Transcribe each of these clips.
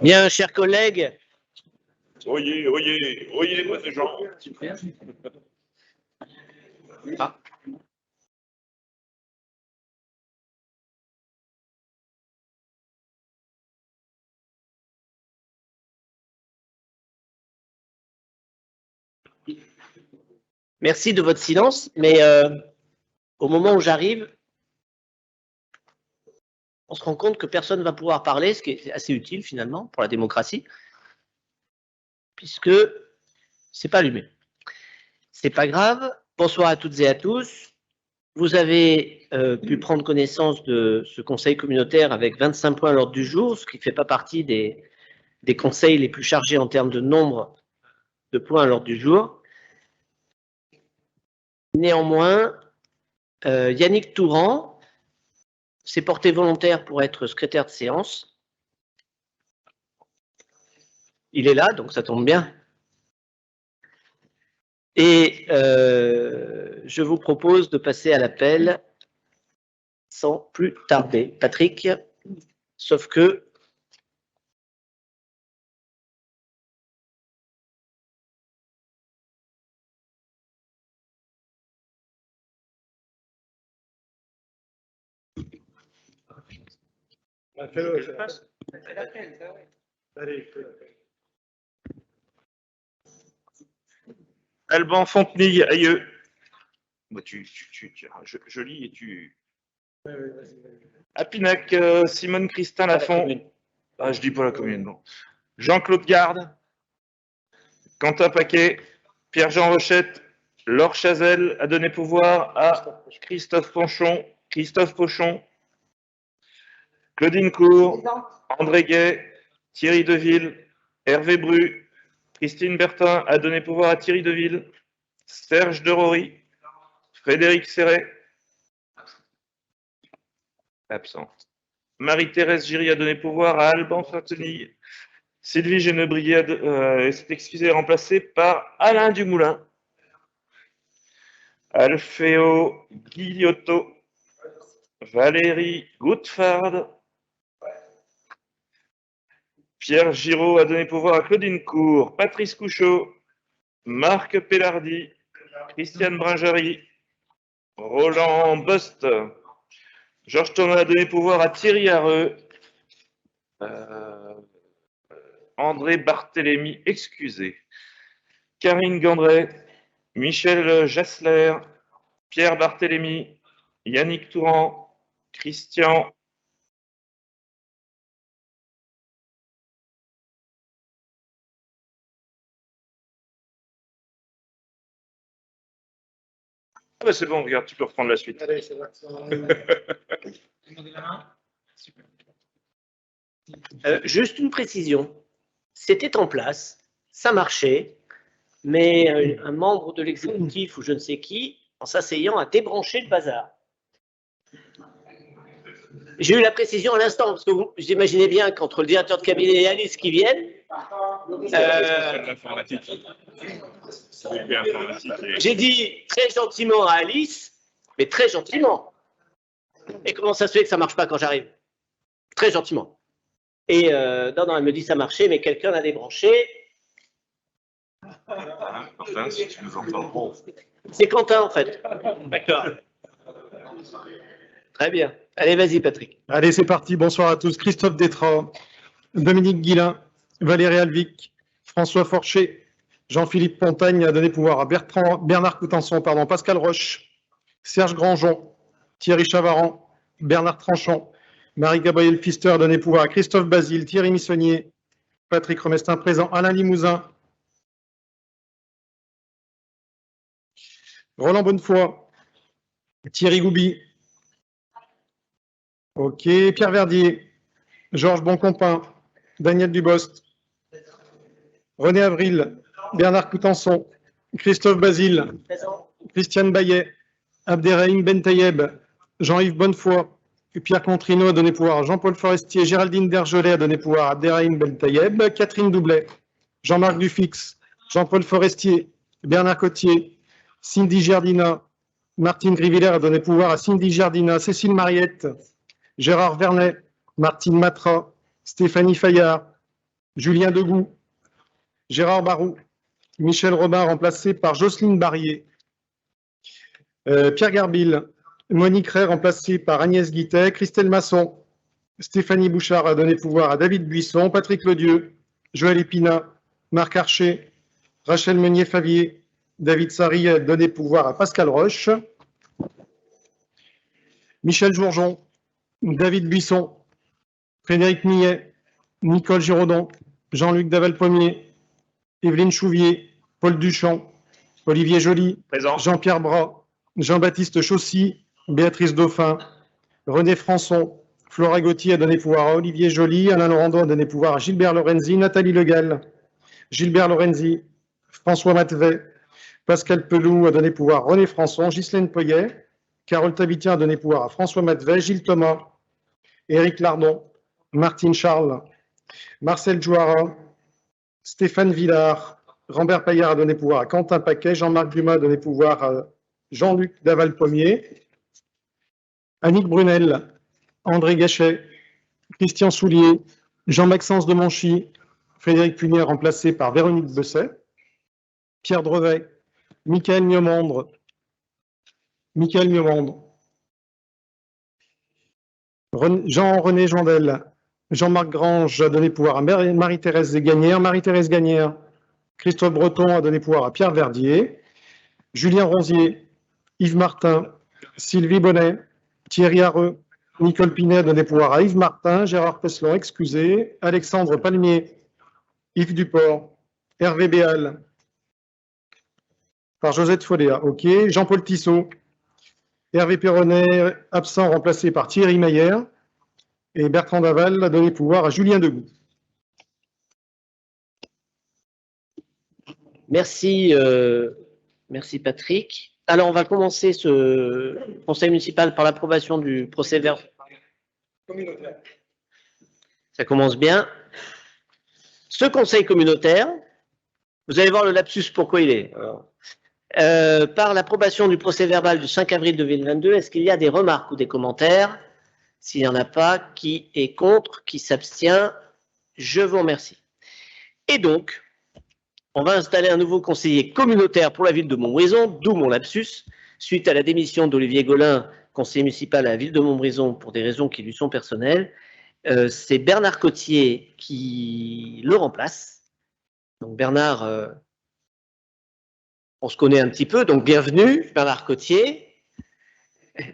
Bien, chers collègues. Oyez, oyez, oyez, moi, ces gens. Ah. Merci de votre silence, mais au moment où j'arrive, on se rend compte que personne ne va pouvoir parler, ce qui est assez utile finalement pour la démocratie, puisque c'est pas allumé. C'est pas grave. Bonsoir à toutes et à tous. Vous avez pu prendre connaissance de ce conseil communautaire avec 25 points à l'ordre du jour, ce qui ne fait pas partie des conseils les plus chargés en termes de nombre de points à l'ordre du jour. Néanmoins, Yannick Touran s'est porté volontaire pour être secrétaire de séance. Il est là, donc ça tombe bien. Et je vous propose de passer à l'appel sans plus tarder. Patrick, sauf que... Alban Fontenille, aïeux. Moi, je lis et tu... Apinac, Simone Christin Lafont. Ah, je dis pas la commune, non. Jean-Claude Garde, Quentin Paquet, Pierre-Jean Rochette, Laure Chazelle a donné pouvoir à Christophe Pochon, Claudine Cour, André Gay, Thierry Deville, Hervé Bru, Christine Bertin a donné pouvoir à Thierry Deville, Serge Derory, Frédéric Serret, absente. Marie-Thérèse Giry a donné pouvoir à Alban Fontenille. Sylvie Genebrier s'est excusée et remplacée par Alain Dumoulin. Alfeo Guillotto, Valérie Goutfard, Pierre Giraud a donné pouvoir à Claudine Cour, Patrice Couchot, Marc Pellardi, Christiane Bringary, Roland Bost, Georges Thomas a donné pouvoir à Thierry Hareux, André Barthélémy, excusez, Karine Gandret, Michel Jassler, Pierre Barthélémy, Yannick Touran, Christian Ah bah c'est bon, regarde, tu peux reprendre la suite. Allez, c'est bon. Juste une précision. C'était en place, ça marchait, mais un membre de l'exécutif ou je ne sais qui, en s'asseyant, a débranché le bazar. J'ai eu la précision à l'instant, parce que vous imaginez bien qu'entre le directeur de cabinet et Alice qui viennent, j'ai dit très gentiment à Alice, mais très gentiment. Et comment ça se fait que ça ne marche pas quand j'arrive? Très gentiment. Et non, elle me dit ça marchait, mais quelqu'un l'a débranché. Enfin, si tu nous entends. C'est Quentin, en fait. D'accord. Très bien. Allez, vas-y, Patrick. Allez, c'est parti. Bonsoir à tous. Christophe Détra, Dominique Guillain, Valérie Alvic, François Forcher, Jean-Philippe Pontagne a donné pouvoir à Bernard Coutançon, Pascal Roche, Serge Grandjean, Thierry Chavaran, Bernard Tranchant, Marie-Gabrielle Pfister a donné pouvoir à Christophe Basile, Thierry Missonnier, Patrick Remestin présent, Alain Limousin, Roland Bonnefoy, Thierry Gouby, ok, Pierre Verdier, Georges Boncompin, Daniel Dubost, René Avril, Bernard Coutançon, Christophe Basile, Christiane Bayet, Abderrahim Bentayeb, Jean-Yves Bonnefoy, Pierre Contrino a donné pouvoir à Jean-Paul Forestier, Géraldine Dergelé a donné pouvoir à Abderrahim Bentayeb, Catherine Doublet, Jean-Marc Dufix, Jean-Paul Forestier, Bernard Cotier, Cindy Giardina, Martine Grivillère a donné pouvoir à Cindy Giardina, Cécile Mariette, Gérard Vernet, Martine Matra, Stéphanie Fayard, Julien Degout, Gérard Barou, Michel Robin remplacé par Jocelyne Barrier, Pierre Garbil, Monique Ray remplacée par Agnès Guittet, Christelle Masson, Stéphanie Bouchard a donné pouvoir à David Buisson, Patrick Ledieu, Joël Épinat, Marc Archer, Rachel Meunier-Favier, David Sari a donné pouvoir à Pascal Roche, Michel Jourjon, David Buisson, Frédéric Millet, Nicole Giraudon, Jean-Luc Daval-Pommier, Evelyne Chouvier, Paul Duchamp, Olivier Joly, Présent. Jean-Pierre Bras, Jean-Baptiste Chaussy, Béatrice Dauphin, René Françon, Flora Gauthier a donné pouvoir à Olivier Joly, Alain Laurando a donné pouvoir à Gilbert Lorenzi, Nathalie Legal, Gilbert Lorenzi, François Matvet, Pascal Pelou a donné pouvoir à René Françon, Ghislaine Poyet, Carole Tabitien a donné pouvoir à François Matvet, Gilles Thomas, Éric Lardon, Martine Charles, Marcel Jouara, Stéphane Villard, Rambert Paillard a donné pouvoir à Quentin Paquet, Jean-Marc Dumas a donné pouvoir à Jean-Luc Daval-Pommier, Annick Brunel, André Gachet, Christian Soulier, Jean-Maxence de Monchy, Frédéric Punier remplacé par Véronique Besset, Pierre Drevet, Michael Miomandre, Jean-René Jandel, Jean-Marc Grange a donné pouvoir à Marie-Thérèse Gagnère, Christophe Breton a donné pouvoir à Pierre Verdier, Julien Ronzier, Yves Martin, Sylvie Bonnet, Thierry Hareux, Nicole Pinet a donné pouvoir à Yves Martin, Gérard Peslon excusé, Alexandre Palmier, Yves Duport, Hervé Béal, par Josette Foléa, ok, Jean-Paul Tissot, Hervé Perronnet, absent, remplacé par Thierry Mayer, et Bertrand Daval a donné pouvoir à Julien Degout. Merci, merci Patrick. Alors, on va commencer ce conseil municipal par l'approbation du procès-verbal. Ça commence bien. Ce conseil communautaire, vous allez voir le lapsus pourquoi il est. Par l'approbation du procès-verbal du 5 avril 2022, est-ce qu'il y a des remarques ou des commentaires? S'il n'y en a pas, qui est contre, qui s'abstient? Je vous remercie. Et donc, on va installer un nouveau conseiller communautaire pour la ville de Montbrison, d'où mon lapsus, suite à la démission d'Olivier Gaulin, conseiller municipal à la ville de Montbrison, pour des raisons qui lui sont personnelles. C'est Bernard Cottier qui le remplace. Donc Bernard, on se connaît un petit peu, donc bienvenue Bernard Cottier.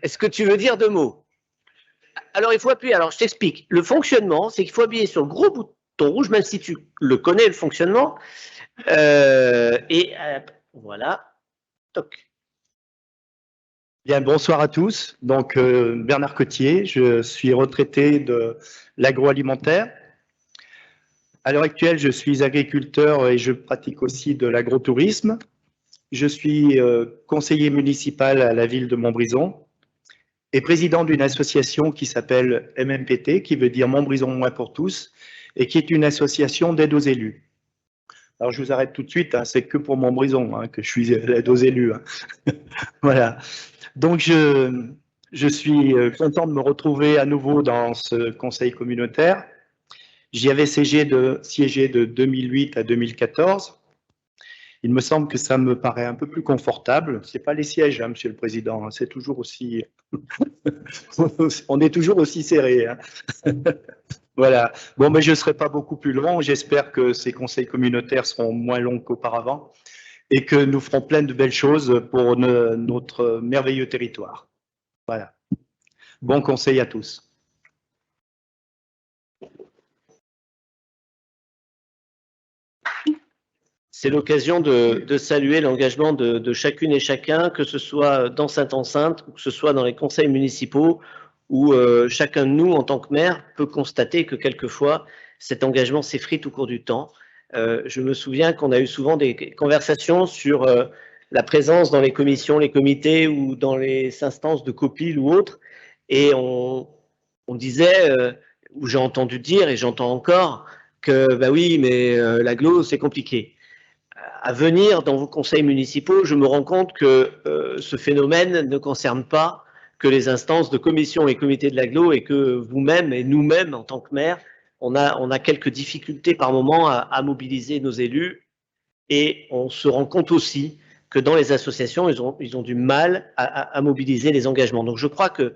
Est-ce que tu veux dire deux mots? Alors il faut appuyer, alors je t'explique. Le fonctionnement, c'est qu'il faut appuyer sur le gros bouton rouge, même si tu le connais le fonctionnement. Voilà, toc. Bien, bonsoir à tous. Donc, Bernard Cottier, je suis retraité de l'agroalimentaire. À l'heure actuelle, je suis agriculteur et je pratique aussi de l'agrotourisme. Je suis conseiller municipal à la ville de Montbrison et président d'une association qui s'appelle MMPT, qui veut dire Montbrison Moins pour tous, et qui est une association d'aide aux élus. Alors, je vous arrête tout de suite, hein, c'est que pour Montbrison que je suis l'aide aux élus. Voilà. Donc, je suis content de me retrouver à nouveau dans ce conseil communautaire. J'y avais siégé de 2008 à 2014. Il me semble que ça me paraît un peu plus confortable. Ce n'est pas les sièges, hein, Monsieur le Président, hein, c'est toujours aussi… On est toujours aussi serré. Hein. Voilà. Bon, mais je ne serai pas beaucoup plus long. J'espère que ces conseils communautaires seront moins longs qu'auparavant et que nous ferons plein de belles choses pour notre merveilleux territoire. Voilà. Bon conseil à tous. C'est l'occasion de saluer l'engagement de chacune et chacun, que ce soit dans cette enceinte ou que ce soit dans les conseils municipaux, où chacun de nous, en tant que maire, peut constater que quelquefois, cet engagement s'effrite au cours du temps. Je me souviens qu'on a eu souvent des conversations sur la présence dans les commissions, les comités ou dans les instances de COPIL ou autres, et on disait, ou j'ai entendu dire, et j'entends encore, que bah oui, mais l'agglo, c'est compliqué. À venir dans vos conseils municipaux, je me rends compte que ce phénomène ne concerne pas que les instances de commission et comités de l'agglo, et que vous-même et nous-mêmes, en tant que maire, on a quelques difficultés par moment à mobiliser nos élus et on se rend compte aussi que dans les associations, ils ont du mal à mobiliser les engagements. Donc je crois que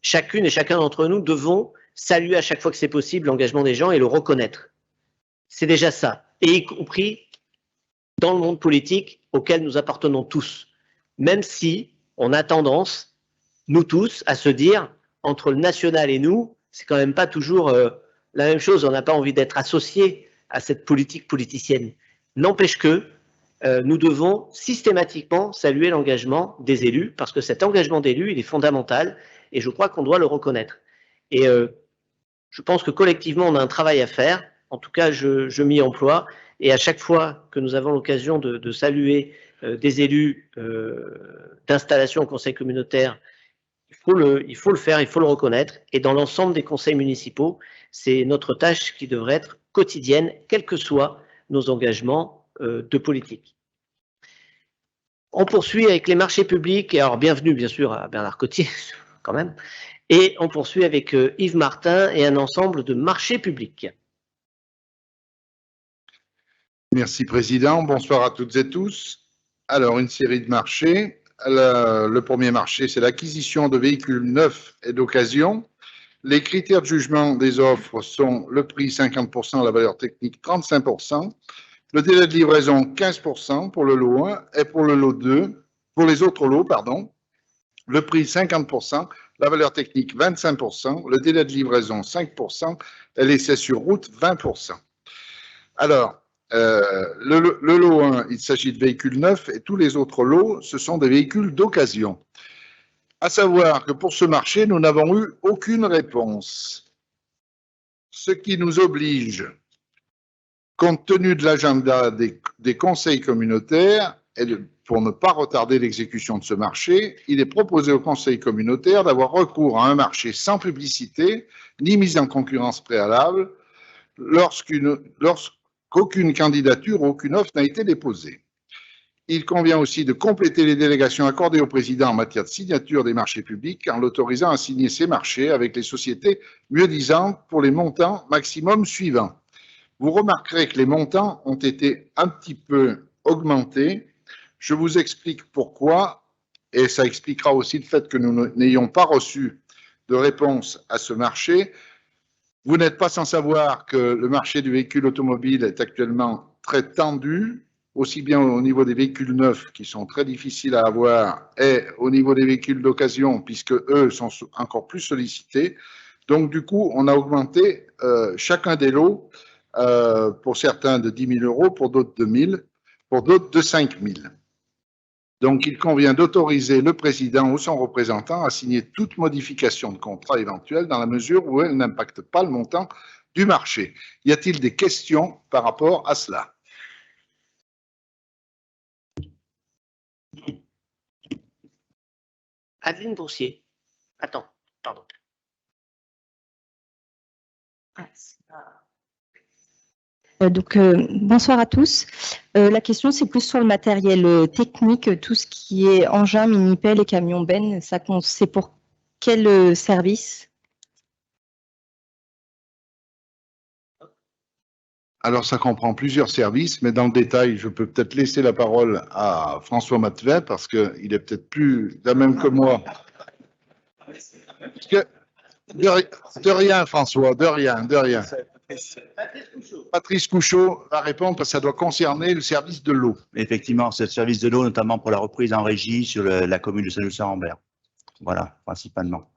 chacune et chacun d'entre nous devons saluer à chaque fois que c'est possible l'engagement des gens et le reconnaître. C'est déjà ça, et y compris dans le monde politique auquel nous appartenons tous, même si on a tendance, nous tous, à se dire, entre le national et nous, c'est quand même pas toujours la même chose, on n'a pas envie d'être associé à cette politique politicienne. N'empêche que nous devons systématiquement saluer l'engagement des élus, parce que cet engagement d'élus, il est fondamental, et je crois qu'on doit le reconnaître. Et je pense que collectivement, on a un travail à faire, en tout cas, je m'y emploie, et à chaque fois que nous avons l'occasion de saluer des élus d'installation au conseil communautaire, il faut le faire, il faut le reconnaître, et dans l'ensemble des conseils municipaux, c'est notre tâche qui devrait être quotidienne, quels que soient nos engagements de politique. On poursuit avec les marchés publics, et alors bienvenue bien sûr à Bernard Cottier, quand même, et on poursuit avec Yves Martin et un ensemble de marchés publics. Merci Président, bonsoir à toutes et tous. Alors, une série de marchés. Le premier marché, c'est l'acquisition de véhicules neufs et d'occasion. Les critères de jugement des offres sont le prix 50%, la valeur technique 35%, le délai de livraison 15% pour le lot 1 et pour le lot 2, pour les autres lots, pardon, le prix 50%, la valeur technique 25%, le délai de livraison 5% et l'essai sur route 20%. Alors, le lot 1, il s'agit de véhicules neufs et tous les autres lots, ce sont des véhicules d'occasion. À savoir que pour ce marché, nous n'avons eu aucune réponse. Ce qui nous oblige, compte tenu de l'agenda des conseils communautaires, et pour ne pas retarder l'exécution de ce marché, il est proposé au conseil communautaire d'avoir recours à un marché sans publicité, ni mise en concurrence préalable, lorsqu'aucune candidature ou aucune offre n'a été déposée. Il convient aussi de compléter les délégations accordées au président en matière de signature des marchés publics en l'autorisant à signer ces marchés avec les sociétés mieux-disantes pour les montants maximum suivants. Vous remarquerez que les montants ont été un petit peu augmentés. Je vous explique pourquoi, et ça expliquera aussi le fait que nous n'ayons pas reçu de réponse à ce marché. Vous n'êtes pas sans savoir que le marché du véhicule automobile est actuellement très tendu, aussi bien au niveau des véhicules neufs qui sont très difficiles à avoir et au niveau des véhicules d'occasion puisque eux sont encore plus sollicités. Donc du coup, on a augmenté chacun des lots, pour certains de 10 000 €, pour d'autres de 1 000, pour d'autres de 5 000. Donc il convient d'autoriser le président ou son représentant à signer toute modification de contrat éventuelle dans la mesure où elle n'impacte pas le montant du marché. Y a-t-il des questions par rapport à cela ? Adeline Boursier. Attends, pardon. Bonsoir à tous. La question, c'est plus sur le matériel technique, tout ce qui est engins, mini-pelles et camions bennes. C'est pour quel service? Alors, ça comprend plusieurs services, mais dans le détail, je peux peut-être laisser la parole à François Matvet, parce qu'il est peut-être plus la même que moi. Parce que, de rien, François, de rien. Patrice Couchot va répondre parce que ça doit concerner le service de l'eau. Effectivement, c'est le service de l'eau, notamment pour la reprise en régie sur la commune de Saint-Just-Saint-Rambert. Voilà, principalement.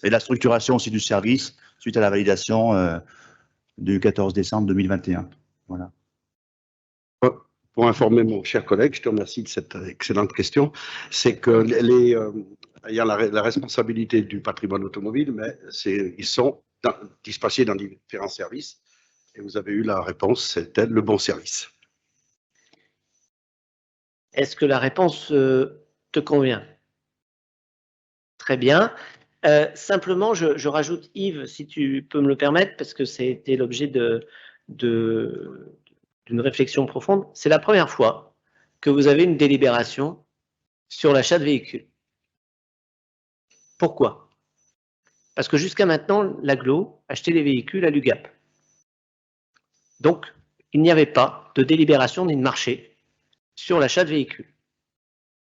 Et la structuration aussi du service suite à la validation du 14 décembre 2021. Voilà. Pour informer mon cher collègue, je te remercie de cette excellente question, c'est que il y a la responsabilité du patrimoine automobile, mais ils sont dispatchés dans différents services. Et vous avez eu la réponse, c'était le bon service. Est-ce que la réponse te convient? Très bien. Simplement, je rajoute Yves, si tu peux me le permettre, parce que c'était l'objet d'une réflexion profonde. C'est la première fois que vous avez une délibération sur l'achat de véhicules. Pourquoi? Parce que jusqu'à maintenant, l'AGLO achetait des véhicules à l'UGAP. Donc, il n'y avait pas de délibération ni de marché sur l'achat de véhicules.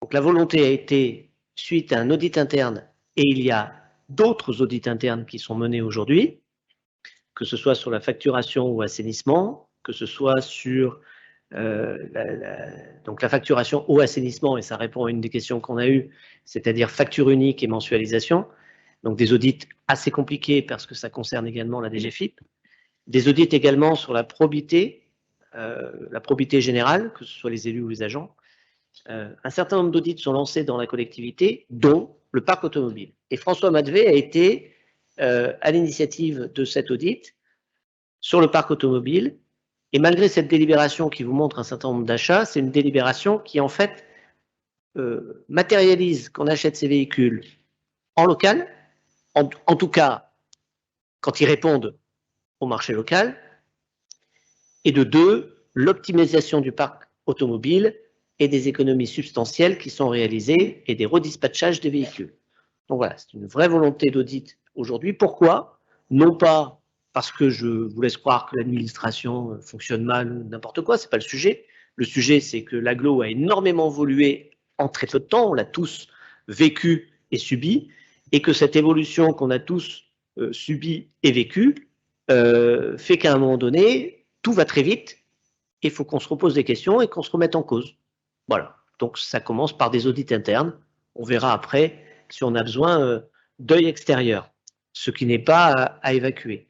Donc, la volonté a été, suite à un audit interne, et il y a d'autres audits internes qui sont menés aujourd'hui, que ce soit sur la facturation ou assainissement, que ce soit sur donc la facturation au assainissement, et ça répond à une des questions qu'on a eues, c'est-à-dire facture unique et mensualisation. Donc des audits assez compliqués parce que ça concerne également la DGFiP. Des audits également sur la probité générale, que ce soit les élus ou les agents. Un certain nombre d'audits sont lancés dans la collectivité, dont le parc automobile. Et François Madvet a été à l'initiative de cet audit sur le parc automobile. Et malgré cette délibération qui vous montre un certain nombre d'achats, c'est une délibération qui en fait matérialise qu'on achète ces véhicules en local, en tout cas quand ils répondent au marché local, et de deux, l'optimisation du parc automobile et des économies substantielles qui sont réalisées et des redispatchages des véhicules. Donc voilà, c'est une vraie volonté d'audit aujourd'hui. Pourquoi? Non pas parce que je vous laisse croire que l'administration fonctionne mal ou n'importe quoi, c'est pas le sujet. Le sujet, c'est que l'agglo a énormément évolué en très peu de temps, on l'a tous vécu et subi, et que cette évolution qu'on a tous subie et vécue fait qu'à un moment donné, tout va très vite, et il faut qu'on se repose des questions et qu'on se remette en cause. Voilà, donc ça commence par des audits internes, on verra après si on a besoin d'œil extérieur, ce qui n'est pas à évacuer.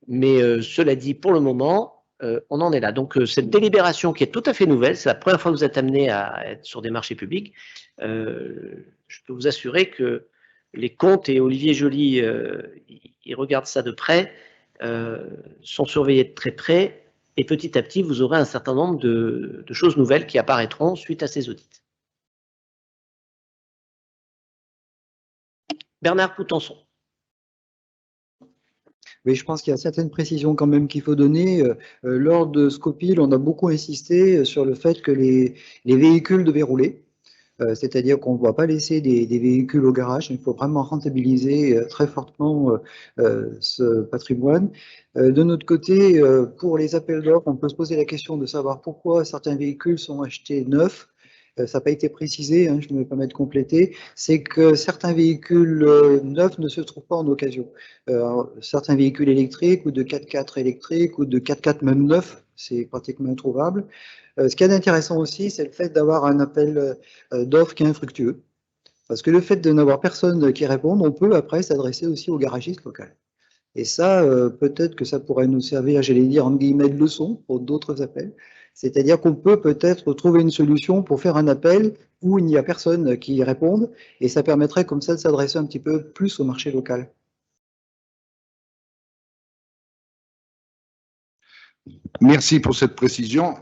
Mais cela dit, pour le moment, on en est là. Donc cette délibération qui est tout à fait nouvelle, c'est la première fois que vous êtes amené à être sur des marchés publics, je peux vous assurer que les comptes, et Olivier Joly, il regarde ça de près, sont surveillés de très près, et petit à petit, vous aurez un certain nombre de choses nouvelles qui apparaîtront suite à ces audits. Bernard Coutançon. Oui, je pense qu'il y a certaines précisions quand même qu'il faut donner. Lors de Scopil, on a beaucoup insisté sur le fait que les véhicules devaient rouler. C'est-à-dire qu'on ne va pas laisser des véhicules au garage. Il faut vraiment rentabiliser très fortement ce patrimoine. De notre côté, pour les appels d'offres, on peut se poser la question de savoir pourquoi certains véhicules sont achetés neufs. Ça n'a pas été précisé, hein, je ne vais pas mettre complété, c'est que certains véhicules neufs ne se trouvent pas en occasion. Certains véhicules électriques ou de 4x4 électriques ou de 4x4 même neufs, c'est pratiquement introuvable. Ce qui est intéressant aussi, c'est le fait d'avoir un appel d'offres qui est infructueux. Parce que le fait de n'avoir personne qui réponde, on peut après s'adresser aussi au garagiste local. Et ça, peut-être que ça pourrait nous servir, j'allais dire, entre guillemets, de leçon pour d'autres appels. C'est-à-dire qu'on peut peut-être trouver une solution pour faire un appel où il n'y a personne qui réponde, et ça permettrait comme ça de s'adresser un petit peu plus au marché local. Merci pour cette précision.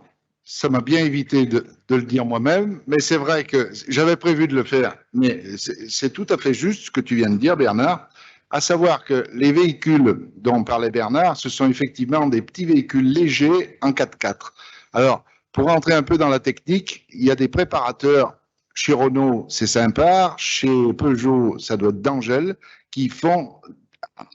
Ça m'a bien évité de le dire moi-même, mais c'est vrai que j'avais prévu de le faire. Mais c'est tout à fait juste ce que tu viens de dire, Bernard, à savoir que les véhicules dont parlait Bernard, ce sont effectivement des petits véhicules légers en 4x4. Alors, pour rentrer un peu dans la technique, il y a des préparateurs, chez Renault, c'est Simpar, chez Peugeot, ça doit être d'Angel, qui font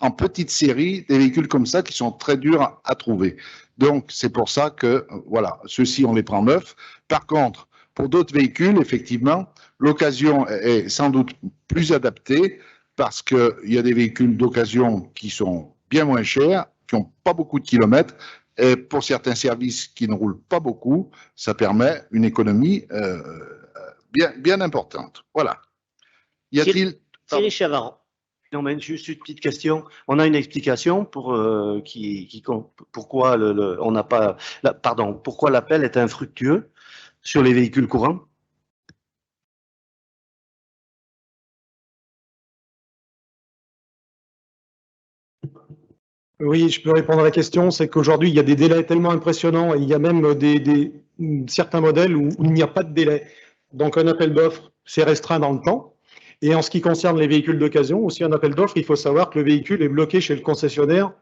en petite série des véhicules comme ça qui sont très durs à trouver. Donc, c'est pour ça que, voilà, ceux-ci, on les prend neufs. Par contre, pour d'autres véhicules, effectivement, l'occasion est sans doute plus adaptée parce qu'il y a des véhicules d'occasion qui sont bien moins chers, qui n'ont pas beaucoup de kilomètres. Et pour certains services qui ne roulent pas beaucoup, ça permet une économie bien importante. Voilà. Y a-t-il... Thierry Chavaran. Non, mais juste une petite question. On a une explication pour pourquoi on n'a pas, pourquoi l'appel est infructueux sur les véhicules courants? Oui, je peux répondre à la question. C'est qu'aujourd'hui, il y a des délais tellement impressionnants et il y a même certains modèles où il n'y a pas de délai. Donc, un appel d'offres, c'est restreint dans le temps. Et en ce qui concerne les véhicules d'occasion, aussi un appel d'offres, il faut savoir que le véhicule est bloqué chez le concessionnaire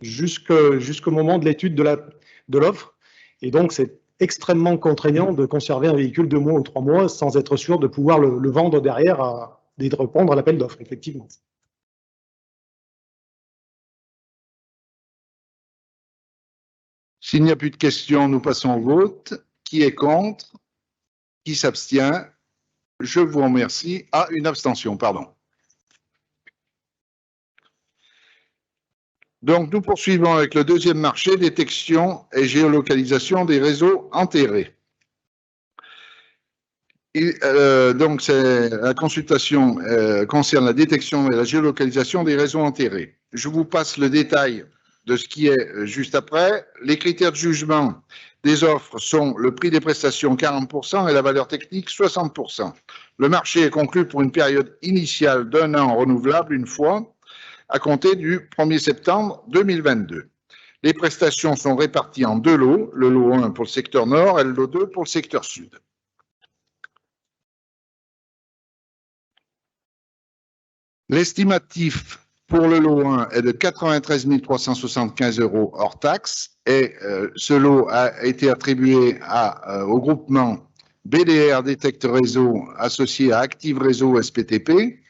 jusqu'au moment de l'étude de l'offre. Et donc, c'est extrêmement contraignant de conserver un véhicule 2 mois ou 3 mois sans être sûr de pouvoir le vendre derrière et de répondre à l'appel d'offres, effectivement. S'il n'y a plus de questions, nous passons au vote. Qui est contre? Qui s'abstient? Je vous remercie. Ah, une abstention, pardon. Donc, nous poursuivons avec le deuxième marché, détection et géolocalisation des réseaux enterrés. Donc, la consultation concerne la détection et la géolocalisation des réseaux enterrés. Je vous passe le détail de ce qui est juste après. Les critères de jugement des offres sont le prix des prestations 40% et la valeur technique 60%. Le marché est conclu pour une période initiale d'1 an renouvelable une fois, à compter du 1er septembre 2022. Les prestations sont réparties en 2 lots, le lot 1 pour le secteur nord et le lot 2 pour le secteur sud. L'estimatif pour le lot 1 est de 93 375 € hors taxe et ce lot a été attribué au groupement BDR Détecte Réseau associé à Active Réseau SPTP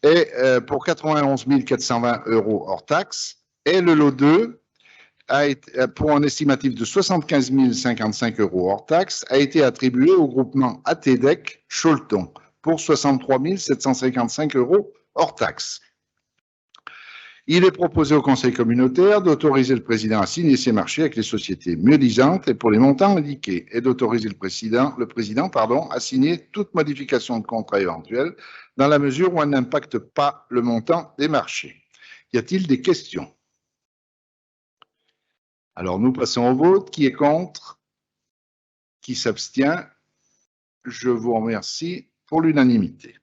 et pour 91 420 € hors taxe. Et le lot 2, pour un estimatif de 75 055 € hors taxe, a été attribué au groupement ATDEC Cholton pour 63 755 € hors taxe. Il est proposé au Conseil communautaire d'autoriser le président à signer ces marchés avec les sociétés mieux-disantes et pour les montants indiqués, et d'autoriser le président à signer toute modification de contrat éventuelle dans la mesure où elle n'impacte pas le montant des marchés. Y a-t-il des questions? Alors, nous passons au vote. Qui est contre? Qui s'abstient? Je vous remercie pour l'unanimité.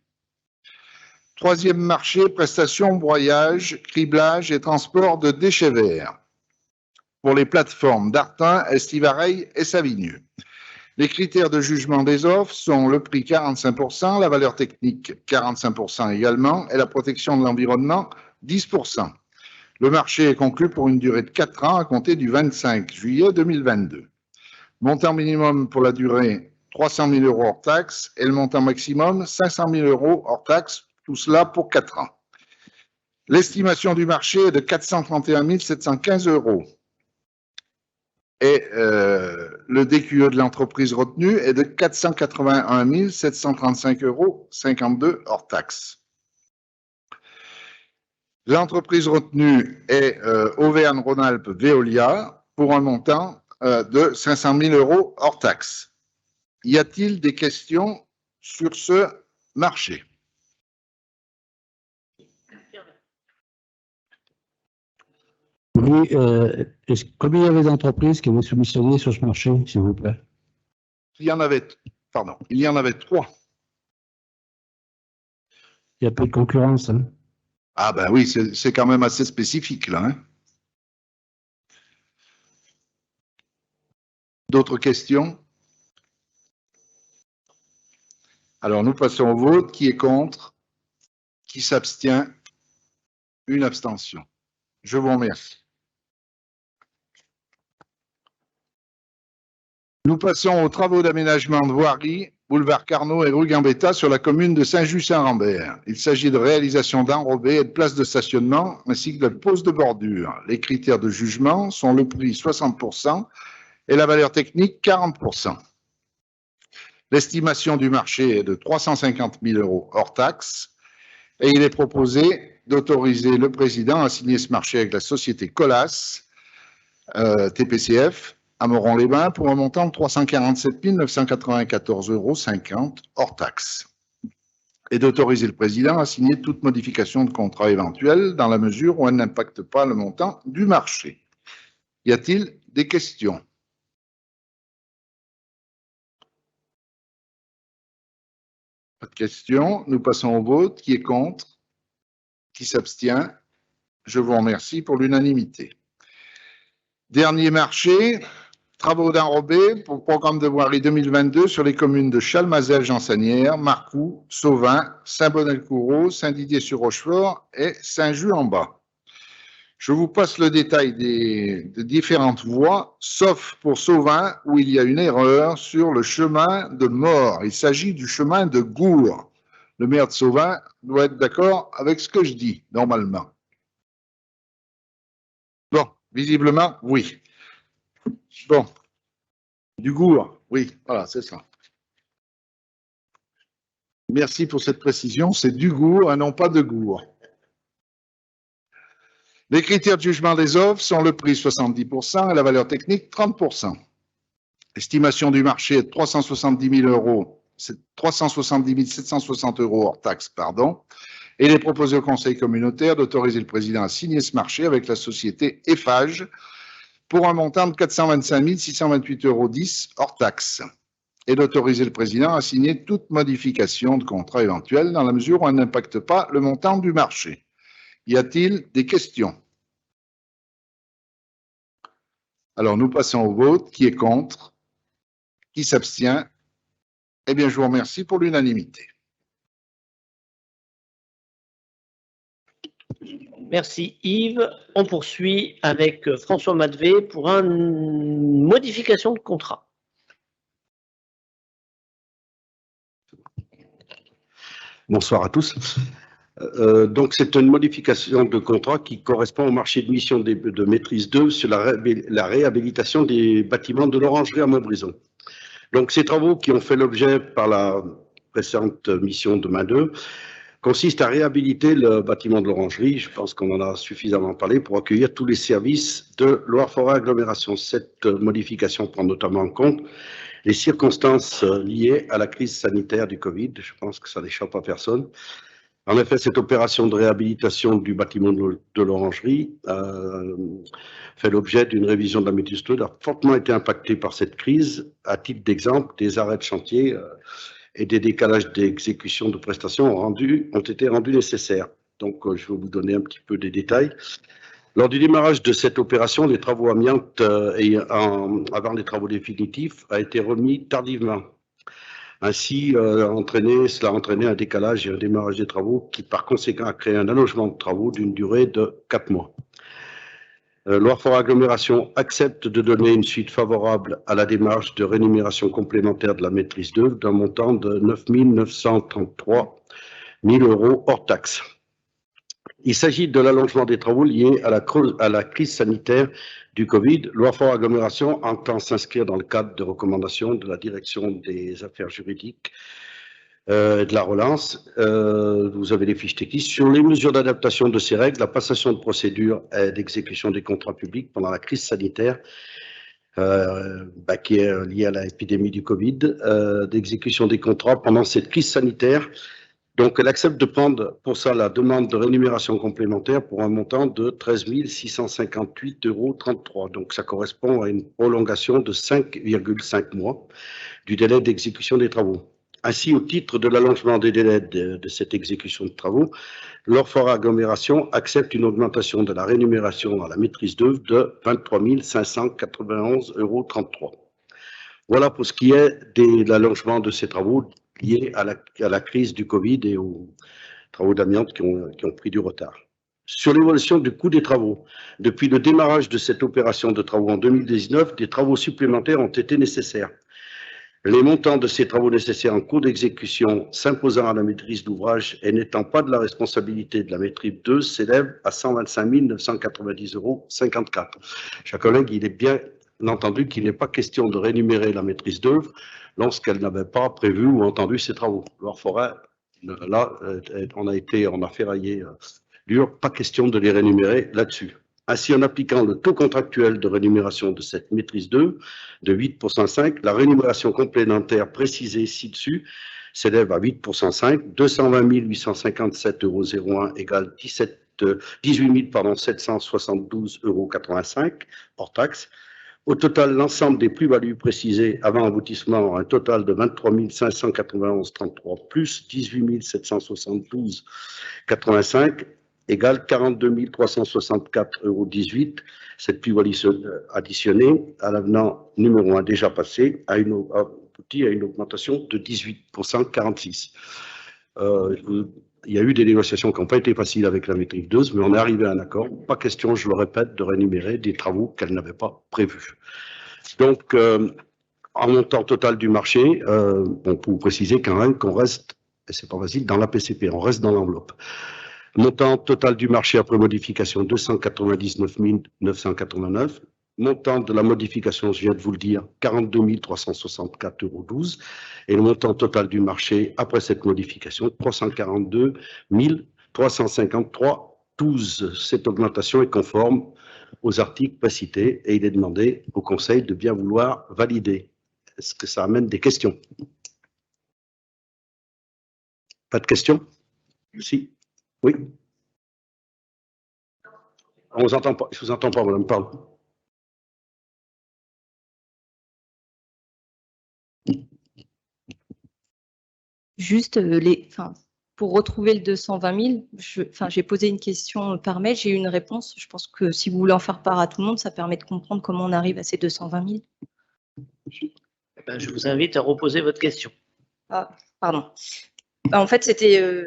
Troisième marché, prestations, broyage, criblage et transport de déchets verts pour les plateformes d'Artin, Estivareil et Savigneux. Les critères de jugement des offres sont le prix 45%, la valeur technique 45% également et la protection de l'environnement 10%. Le marché est conclu pour une durée de 4 ans à compter du 25 juillet 2022. Montant minimum pour la durée 300 000 € hors taxe et le montant maximum 500 000 € hors taxe. Tout cela pour 4 ans. L'estimation du marché est de 431 715 €. Et le DQE de l'entreprise retenue est de 481 735 € 52 hors taxe. L'entreprise retenue est Auvergne-Rhône-Alpes Veolia pour un montant de 500 000 € hors taxe. Y a-t-il des questions sur ce marché? Oui, combien il y avait d'entreprises qui avaient soumissionné sur ce marché, s'il vous plaît? Il y en avait 3. Il y a peu de concurrence. Hein? Ah ben oui, c'est quand même assez spécifique là. Hein. D'autres questions? Alors nous passons au vote. Qui est contre? Qui s'abstient? Une abstention. Je vous remercie. Nous passons aux travaux d'aménagement de voirie, boulevard Carnot et rue Gambetta sur la commune de Saint-Just-Saint-Rambert. Il s'agit de réalisation d'enrobés et de places de stationnement ainsi que de pose de bordure. Les critères de jugement sont le prix 60% et la valeur technique 40%. L'estimation du marché est de 350 000 € hors taxe et il est proposé d'autoriser le président à signer ce marché avec la société Colas, TPCF, à Moron-les-Bains, pour un montant de 347 994 € 50 hors taxe. Et d'autoriser le président à signer toute modification de contrat éventuelle dans la mesure où elle n'impacte pas le montant du marché. Y a-t-il des questions? Pas de questions. Nous passons au vote. Qui est contre? Qui s'abstient? Je vous remercie pour l'unanimité. Dernier marché, travaux d'enrobés pour le programme de voirie 2022 sur les communes de Chalmazel-Jansanière, Marcoux, Sauvin, Saint-Bonnet-le-Coureau, Saint-Didier-sur-Rochefort et Saint-Just-en-Bas. Je vous passe le détail des différentes voies, sauf pour Sauvin où il y a une erreur sur le chemin de Mort. Il s'agit du chemin de Gour. Le maire de Sauvin doit être d'accord avec ce que je dis, normalement. Bon, visiblement, oui. Bon. Dugour, oui, voilà, c'est ça. Merci pour cette précision, c'est Dugour et non pas de Gour. Les critères de jugement des offres sont le prix 70% et la valeur technique 30%. L'estimation du marché est de 370 000 euros, c'est 370 760 euros hors taxe, pardon. Et il est proposé au Conseil communautaire d'autoriser le président à signer ce marché avec la société Eiffage pour un montant de 425 628,10 euros hors taxe. Et d'autoriser le président à signer toute modification de contrat éventuelle dans la mesure où elle n'impacte pas le montant du marché. Y a-t-il des questions? Alors, nous passons au vote. Qui est contre? Qui s'abstient? Eh bien, je vous remercie pour l'unanimité. Merci Yves. On poursuit avec François Madvé pour une modification de contrat. Bonsoir à tous. Donc, c'est une modification de contrat qui correspond au marché de mission de maîtrise d'œuvre sur la réhabilitation des bâtiments de l'Orangerie à Montbrison. Donc, ces travaux qui ont fait l'objet par la précédente mission de main-d'œuvre consistent à réhabiliter le bâtiment de l'Orangerie. Je pense qu'on en a suffisamment parlé pour accueillir tous les services de Loire-Forêt Agglomération. Cette modification prend notamment en compte les circonstances liées à la crise sanitaire du Covid. Je pense que ça n'échappe à personne. En effet, cette opération de réhabilitation du bâtiment de l'Orangerie fait l'objet d'une révision de la maîtrise d'œuvre, a fortement été impactée par cette crise. À titre d'exemple, des arrêts de chantier et des décalages d'exécution de prestations ont été rendus nécessaires. Donc, je vais vous donner un petit peu des détails. Lors du démarrage de cette opération, les travaux amiantes avant les travaux définitifs a été remis tardivement. Ainsi, cela a entraîné un décalage et un démarrage des travaux qui, par conséquent, a créé un allongement de travaux d'une durée de 4 mois. Loire-Forêt Agglomération accepte de donner une suite favorable à la démarche de rémunération complémentaire de la maîtrise d'œuvre d'un montant de 9 933 000 euros hors taxe. Il s'agit de l'allongement des travaux liés à la crise sanitaire du Covid. Loire-Forêt Agglomération entend s'inscrire dans le cadre de recommandations de la direction des affaires juridiques de la relance. Vous avez les fiches techniques. Sur les mesures d'adaptation de ces règles, la passation de procédure et d'exécution des contrats publics pendant la crise sanitaire qui est liée à l'épidémie du Covid, d'exécution des contrats pendant cette crise sanitaire. Donc, elle accepte de prendre pour ça la demande de rémunération complémentaire pour un montant de 13 658,33 euros. Donc, ça correspond à une prolongation de 5,5 mois du délai d'exécution des travaux. Ainsi, au titre de l'allongement des délais de cette exécution de travaux, Loire-Forêt Agglomération accepte une augmentation de la rémunération à la maîtrise d'œuvre de 23 591,33 euros. Voilà pour ce qui est de l'allongement de ces travaux liés à la crise du Covid et aux travaux d'amiante qui ont pris du retard. Sur l'évolution du coût des travaux, depuis le démarrage de cette opération de travaux en 2019, des travaux supplémentaires ont été nécessaires. Les montants de ces travaux nécessaires en cours d'exécution s'imposant à la maîtrise d'ouvrage et n'étant pas de la responsabilité de la maîtrise d'œuvre s'élèvent à 125 990,54 euros. Chers collègues, il est bien entendu qu'il n'est pas question de rémunérer la maîtrise d'œuvre lorsqu'elle n'avait pas prévu ou entendu ces travaux. Loire-Forêt, là, on a ferraillé dur, pas question de les rémunérer là-dessus. Ainsi, en appliquant le taux contractuel de rémunération de cette maîtrise d'œuvre de 8,5%, la rémunération complémentaire précisée ci-dessus s'élève à 8,5%, 220 857,01 euros égale 18 772,85 euros hors taxe. Au total, l'ensemble des plus-values précisées avant aboutissement a un total de 23 591,33 plus 18 772,85 égale 42 364,18 euros. Cette plus-value additionnée à l'avenant numéro 1 déjà passé aboutit à une augmentation de 18,46%. Il y a eu des négociations qui n'ont pas été faciles avec la maîtrise d'œuvre, mais on est arrivé à un accord. Pas question, je le répète, de rémunérer des travaux qu'elle n'avait pas prévus. Donc, en montant total du marché, on peut vous préciser quand même qu'on reste, et c'est pas facile, dans la PCP, on reste dans l'enveloppe. Montant total du marché après modification 299 989, montant de la modification, je viens de vous le dire, 42 364,12 €. Et le montant total du marché après cette modification, 342 353,12 €. Cette augmentation est conforme aux articles précités et il est demandé au Conseil de bien vouloir valider. Est-ce que ça amène des questions? Pas de questions? Si? Oui? On vous entend pas, je vous entends pas, madame, parle. Juste pour retrouver le 220 000, j'ai posé une question par mail, j'ai eu une réponse. Je pense que si vous voulez en faire part à tout le monde, ça permet de comprendre comment on arrive à ces 220 000. Je vous invite à reposer votre question. Ah, pardon. En fait, c'était,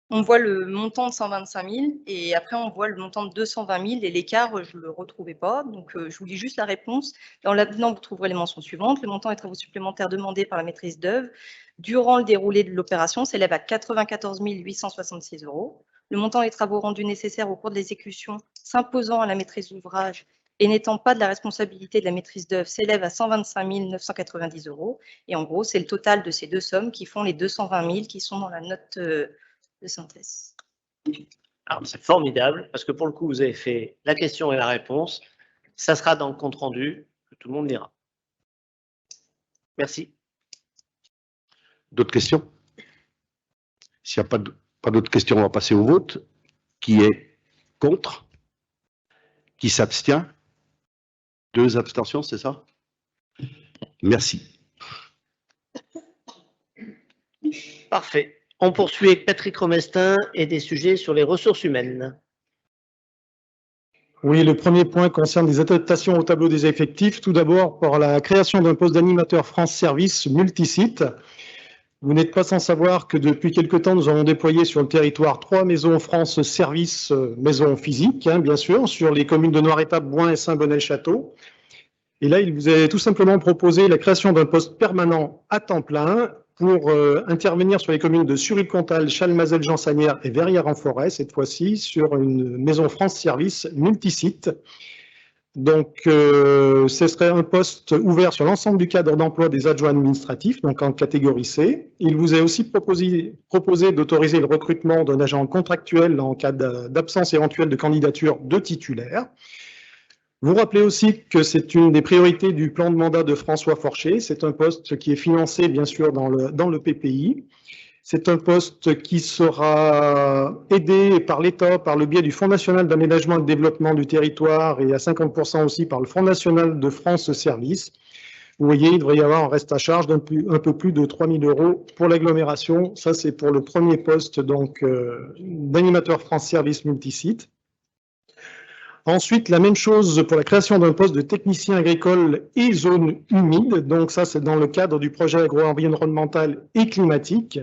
on voit le montant de 125 000 et après on voit le montant de 220 000 et l'écart, je ne le retrouvais pas. Donc, je vous lis juste la réponse. Dans l'avenant, vous trouverez les mentions suivantes. Le montant des travaux supplémentaires demandés par la maîtrise d'œuvre durant le déroulé de l'opération s'élève à 94 866 €. Le montant des travaux rendus nécessaires au cours de l'exécution s'imposant à la maîtrise d'ouvrage et n'étant pas de la responsabilité de la maîtrise d'œuvre s'élève à 125 990 €. Et en gros, c'est le total de ces deux sommes qui font les 220 000 qui sont dans la note de synthèse. Alors, c'est formidable, parce que pour le coup, vous avez fait la question et la réponse. Ça sera dans le compte-rendu, que tout le monde lira. Merci. D'autres questions? S'il n'y a pas d'autres questions, on va passer au vote. Qui est contre? Qui s'abstient? 2 abstentions, c'est ça? Merci. Parfait. On poursuit avec Patrick Romestin et des sujets sur les ressources humaines. Oui, le premier point concerne les adaptations au tableau des effectifs. Tout d'abord, par la création d'un poste d'animateur France Service multisite. Vous n'êtes pas sans savoir que depuis quelque temps, nous avons déployé sur le territoire 3 maisons France Service, maisons physiques, bien sûr, sur les communes de Noir-Étape, Bouin et Saint-Bonnet-le-Château. Et là, il vous est tout simplement proposé la création d'un poste permanent à temps plein pour intervenir sur les communes de Sury-le-Comtal, Chalmazel, Jansanière et Verrières-en-Forêt, cette fois-ci sur une maison France Service multisite. Donc, ce serait un poste ouvert sur l'ensemble du cadre d'emploi des adjoints administratifs, donc en catégorie C. Il vous est aussi proposé d'autoriser le recrutement d'un agent contractuel en cas d'absence éventuelle de candidature de titulaire. Vous rappelez aussi que c'est une des priorités du plan de mandat de François Forcher. C'est un poste qui est financé, bien sûr, dans le PPI. C'est un poste qui sera aidé par l'État par le biais du Fonds national d'aménagement et de développement du territoire et à 50% aussi par le Fonds national de France Service. Vous voyez, il devrait y avoir un reste à charge d'un peu plus de 3 000 € pour l'agglomération. Ça, c'est pour le premier poste d'animateur France Service multisite. Ensuite, la même chose pour la création d'un poste de technicien agricole et zone humide. Donc ça, c'est dans le cadre du projet agro-environnemental et climatique.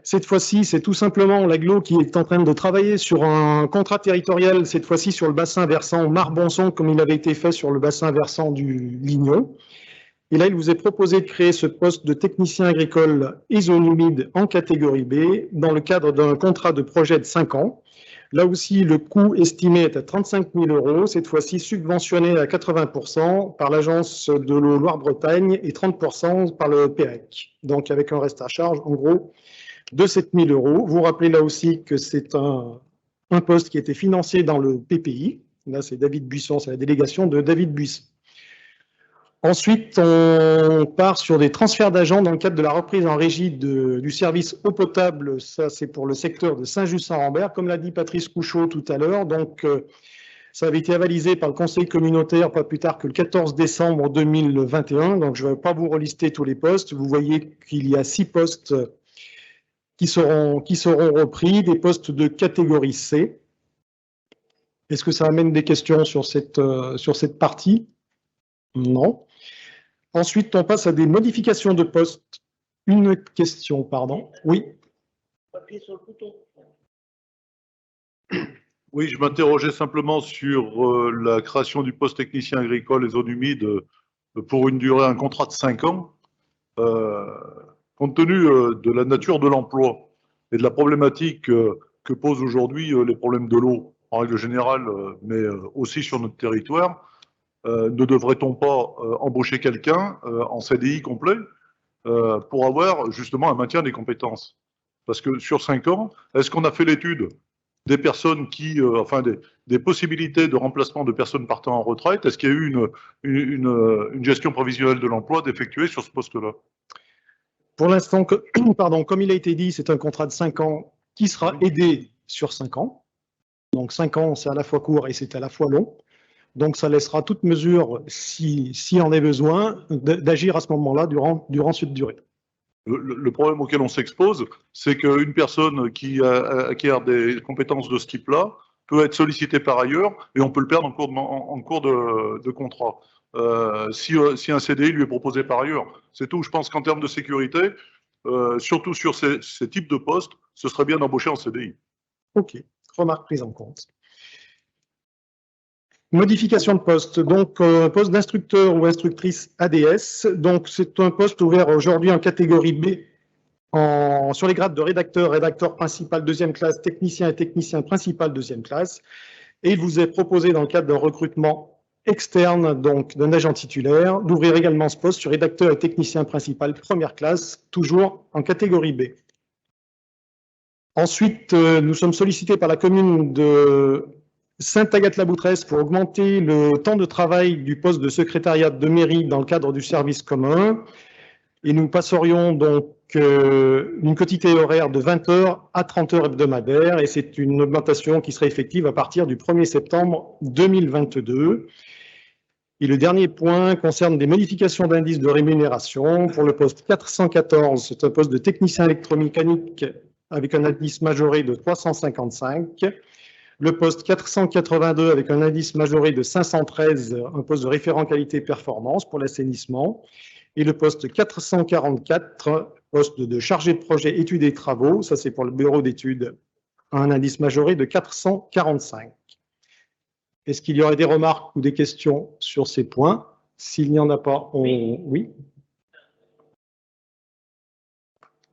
Cette fois-ci, c'est tout simplement l'agglo qui est en train de travailler sur un contrat territorial, cette fois-ci sur le bassin versant Marbonçon, comme il avait été fait sur le bassin versant du Lignon. Et là, il vous est proposé de créer ce poste de technicien agricole et zone humide en catégorie B dans le cadre d'un contrat de projet de 5 ans. Là aussi, le coût estimé est à 35 000 €, cette fois-ci subventionné à 80% par l'Agence de l'eau Loire-Bretagne et 30% par le PEREC. Donc, avec un reste à charge, en gros, de 7 000 €. Vous rappelez là aussi que c'est un poste qui a été financé dans le PPI. Là, c'est David Buisson, c'est la délégation de David Buisson. Ensuite, on part sur des transferts d'agents dans le cadre de la reprise en régie du service eau potable. Ça, c'est pour le secteur de Saint-Just-Saint-Rambert, comme l'a dit Patrice Couchot tout à l'heure. Donc, ça avait été avalisé par le Conseil communautaire pas plus tard que le 14 décembre 2021. Donc, je ne vais pas vous relister tous les postes. Vous voyez qu'il y a 6 postes qui seront repris, des postes de catégorie C. Est-ce que ça amène des questions sur cette partie? Non. Ensuite, on passe à des modifications de poste. Une question, pardon. Oui. Oui, je m'interrogeais simplement sur la création du poste technicien agricole et zones humides pour une durée, un contrat de 5 ans. Compte tenu de la nature de l'emploi et de la problématique que posent aujourd'hui les problèmes de l'eau en règle générale, mais aussi sur notre territoire, ne devrait-on pas embaucher quelqu'un en CDI complet pour avoir justement un maintien des compétences? Parce que sur 5 ans, est-ce qu'on a fait l'étude des personnes qui, des possibilités de remplacement de personnes partant en retraite? Est-ce qu'il y a eu une gestion prévisionnelle de l'emploi d'effectuer sur ce poste-là? Pour l'instant, comme il a été dit, c'est un contrat de 5 ans qui sera aidé sur 5 ans. Donc 5 ans, c'est à la fois court et c'est à la fois long. Donc ça laissera toute mesure, si en est besoin, d'agir à ce moment-là durant cette durée. Le problème auquel on s'expose, c'est qu'une personne qui acquiert des compétences de ce type-là peut être sollicitée par ailleurs et on peut le perdre en cours de contrat. Si un CDI lui est proposé par ailleurs, c'est tout. Je pense qu'en termes de sécurité, surtout sur ces types de postes, ce serait bien d'embaucher en CDI. Ok, remarque prise en compte. Modification de poste, donc poste d'instructeur ou instructrice ADS. Donc c'est un poste ouvert aujourd'hui en catégorie B sur les grades de rédacteur, rédacteur principal deuxième classe, technicien et technicien principal deuxième classe. Et il vous est proposé dans le cadre d'un recrutement externe, donc d'un agent titulaire, d'ouvrir également ce poste sur rédacteur et technicien principal première classe, toujours en catégorie B. Ensuite, nous sommes sollicités par la commune de Sainte-Agathe-la-Boutresse pour augmenter le temps de travail du poste de secrétariat de mairie dans le cadre du service commun. Et nous passerions donc une quotité horaire de 20 heures à 30 heures hebdomadaires. Et c'est une augmentation qui serait effective à partir du 1er septembre 2022. Et le dernier point concerne des modifications d'indice de rémunération. Pour le poste 414, c'est un poste de technicien électromécanique avec un indice majoré de 355. Le poste 482 avec un indice majoré de 513, un poste de référent qualité-performance pour l'assainissement. Et le poste 444, poste de chargé de projet études et travaux, ça c'est pour le bureau d'études, un indice majoré de 445. Est-ce qu'il y aurait des remarques ou des questions sur ces points? S'il n'y en a pas, oui.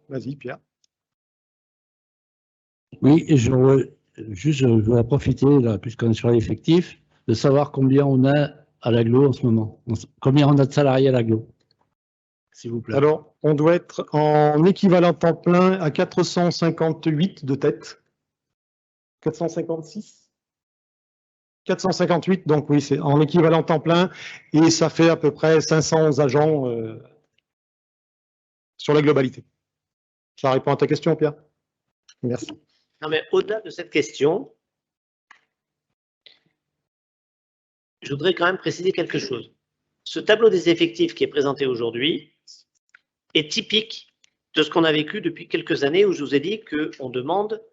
Vas-y, Pierre. Oui, je voudrais profiter, là, puisqu'on est sur l'effectif, de savoir combien on a à l'agglo en ce moment. Combien on a de salariés à l'agglo, s'il vous plaît. Alors, on doit être en équivalent temps plein à 458 de tête. 456 458, donc oui, c'est en équivalent temps plein, et ça fait à peu près 500 agents sur la globalité. Ça répond à ta question, Pierre? Merci. Non, mais au-delà de cette question, je voudrais quand même préciser quelque chose. Ce tableau des effectifs qui est présenté aujourd'hui est typique de ce qu'on a vécu depuis quelques années où je vous ai dit qu'on demande,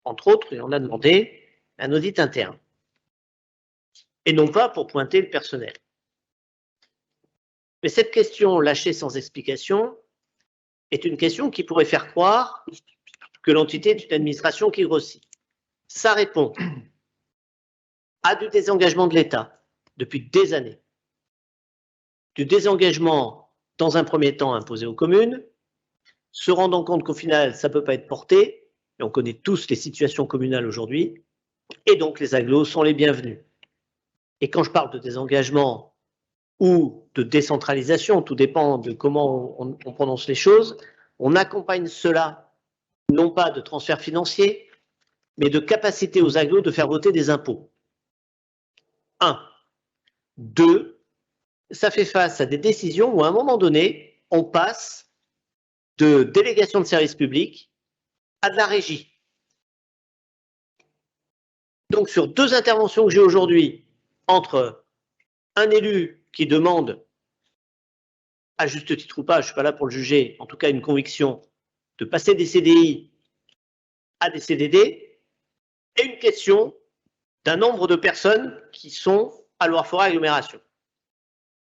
entre autres, et on a demandé un audit interne. Et non pas pour pointer le personnel. Mais cette question lâchée sans explication est une question qui pourrait faire croire que l'entité est une administration qui grossit. Ça répond à du désengagement de l'État depuis des années. Du désengagement, dans un premier temps, imposé aux communes, se rendant compte qu'au final, ça ne peut pas être porté, et on connaît tous les situations communales aujourd'hui, et donc les agglos sont les bienvenus. Et quand je parle de désengagement ou de décentralisation, tout dépend de comment on prononce les choses, on accompagne cela non pas de transfert financier, mais de capacité aux agglos de faire voter des impôts. 1. 2. Ça fait face à des décisions où à un moment donné, on passe de délégation de service public à de la régie. Donc sur 2 interventions que j'ai aujourd'hui, entre un élu qui demande, à juste titre ou pas, je ne suis pas là pour le juger, en tout cas une conviction, de passer des CDI à des CDD, et une question d'un nombre de personnes qui sont à Loire-Forêt Agglomération.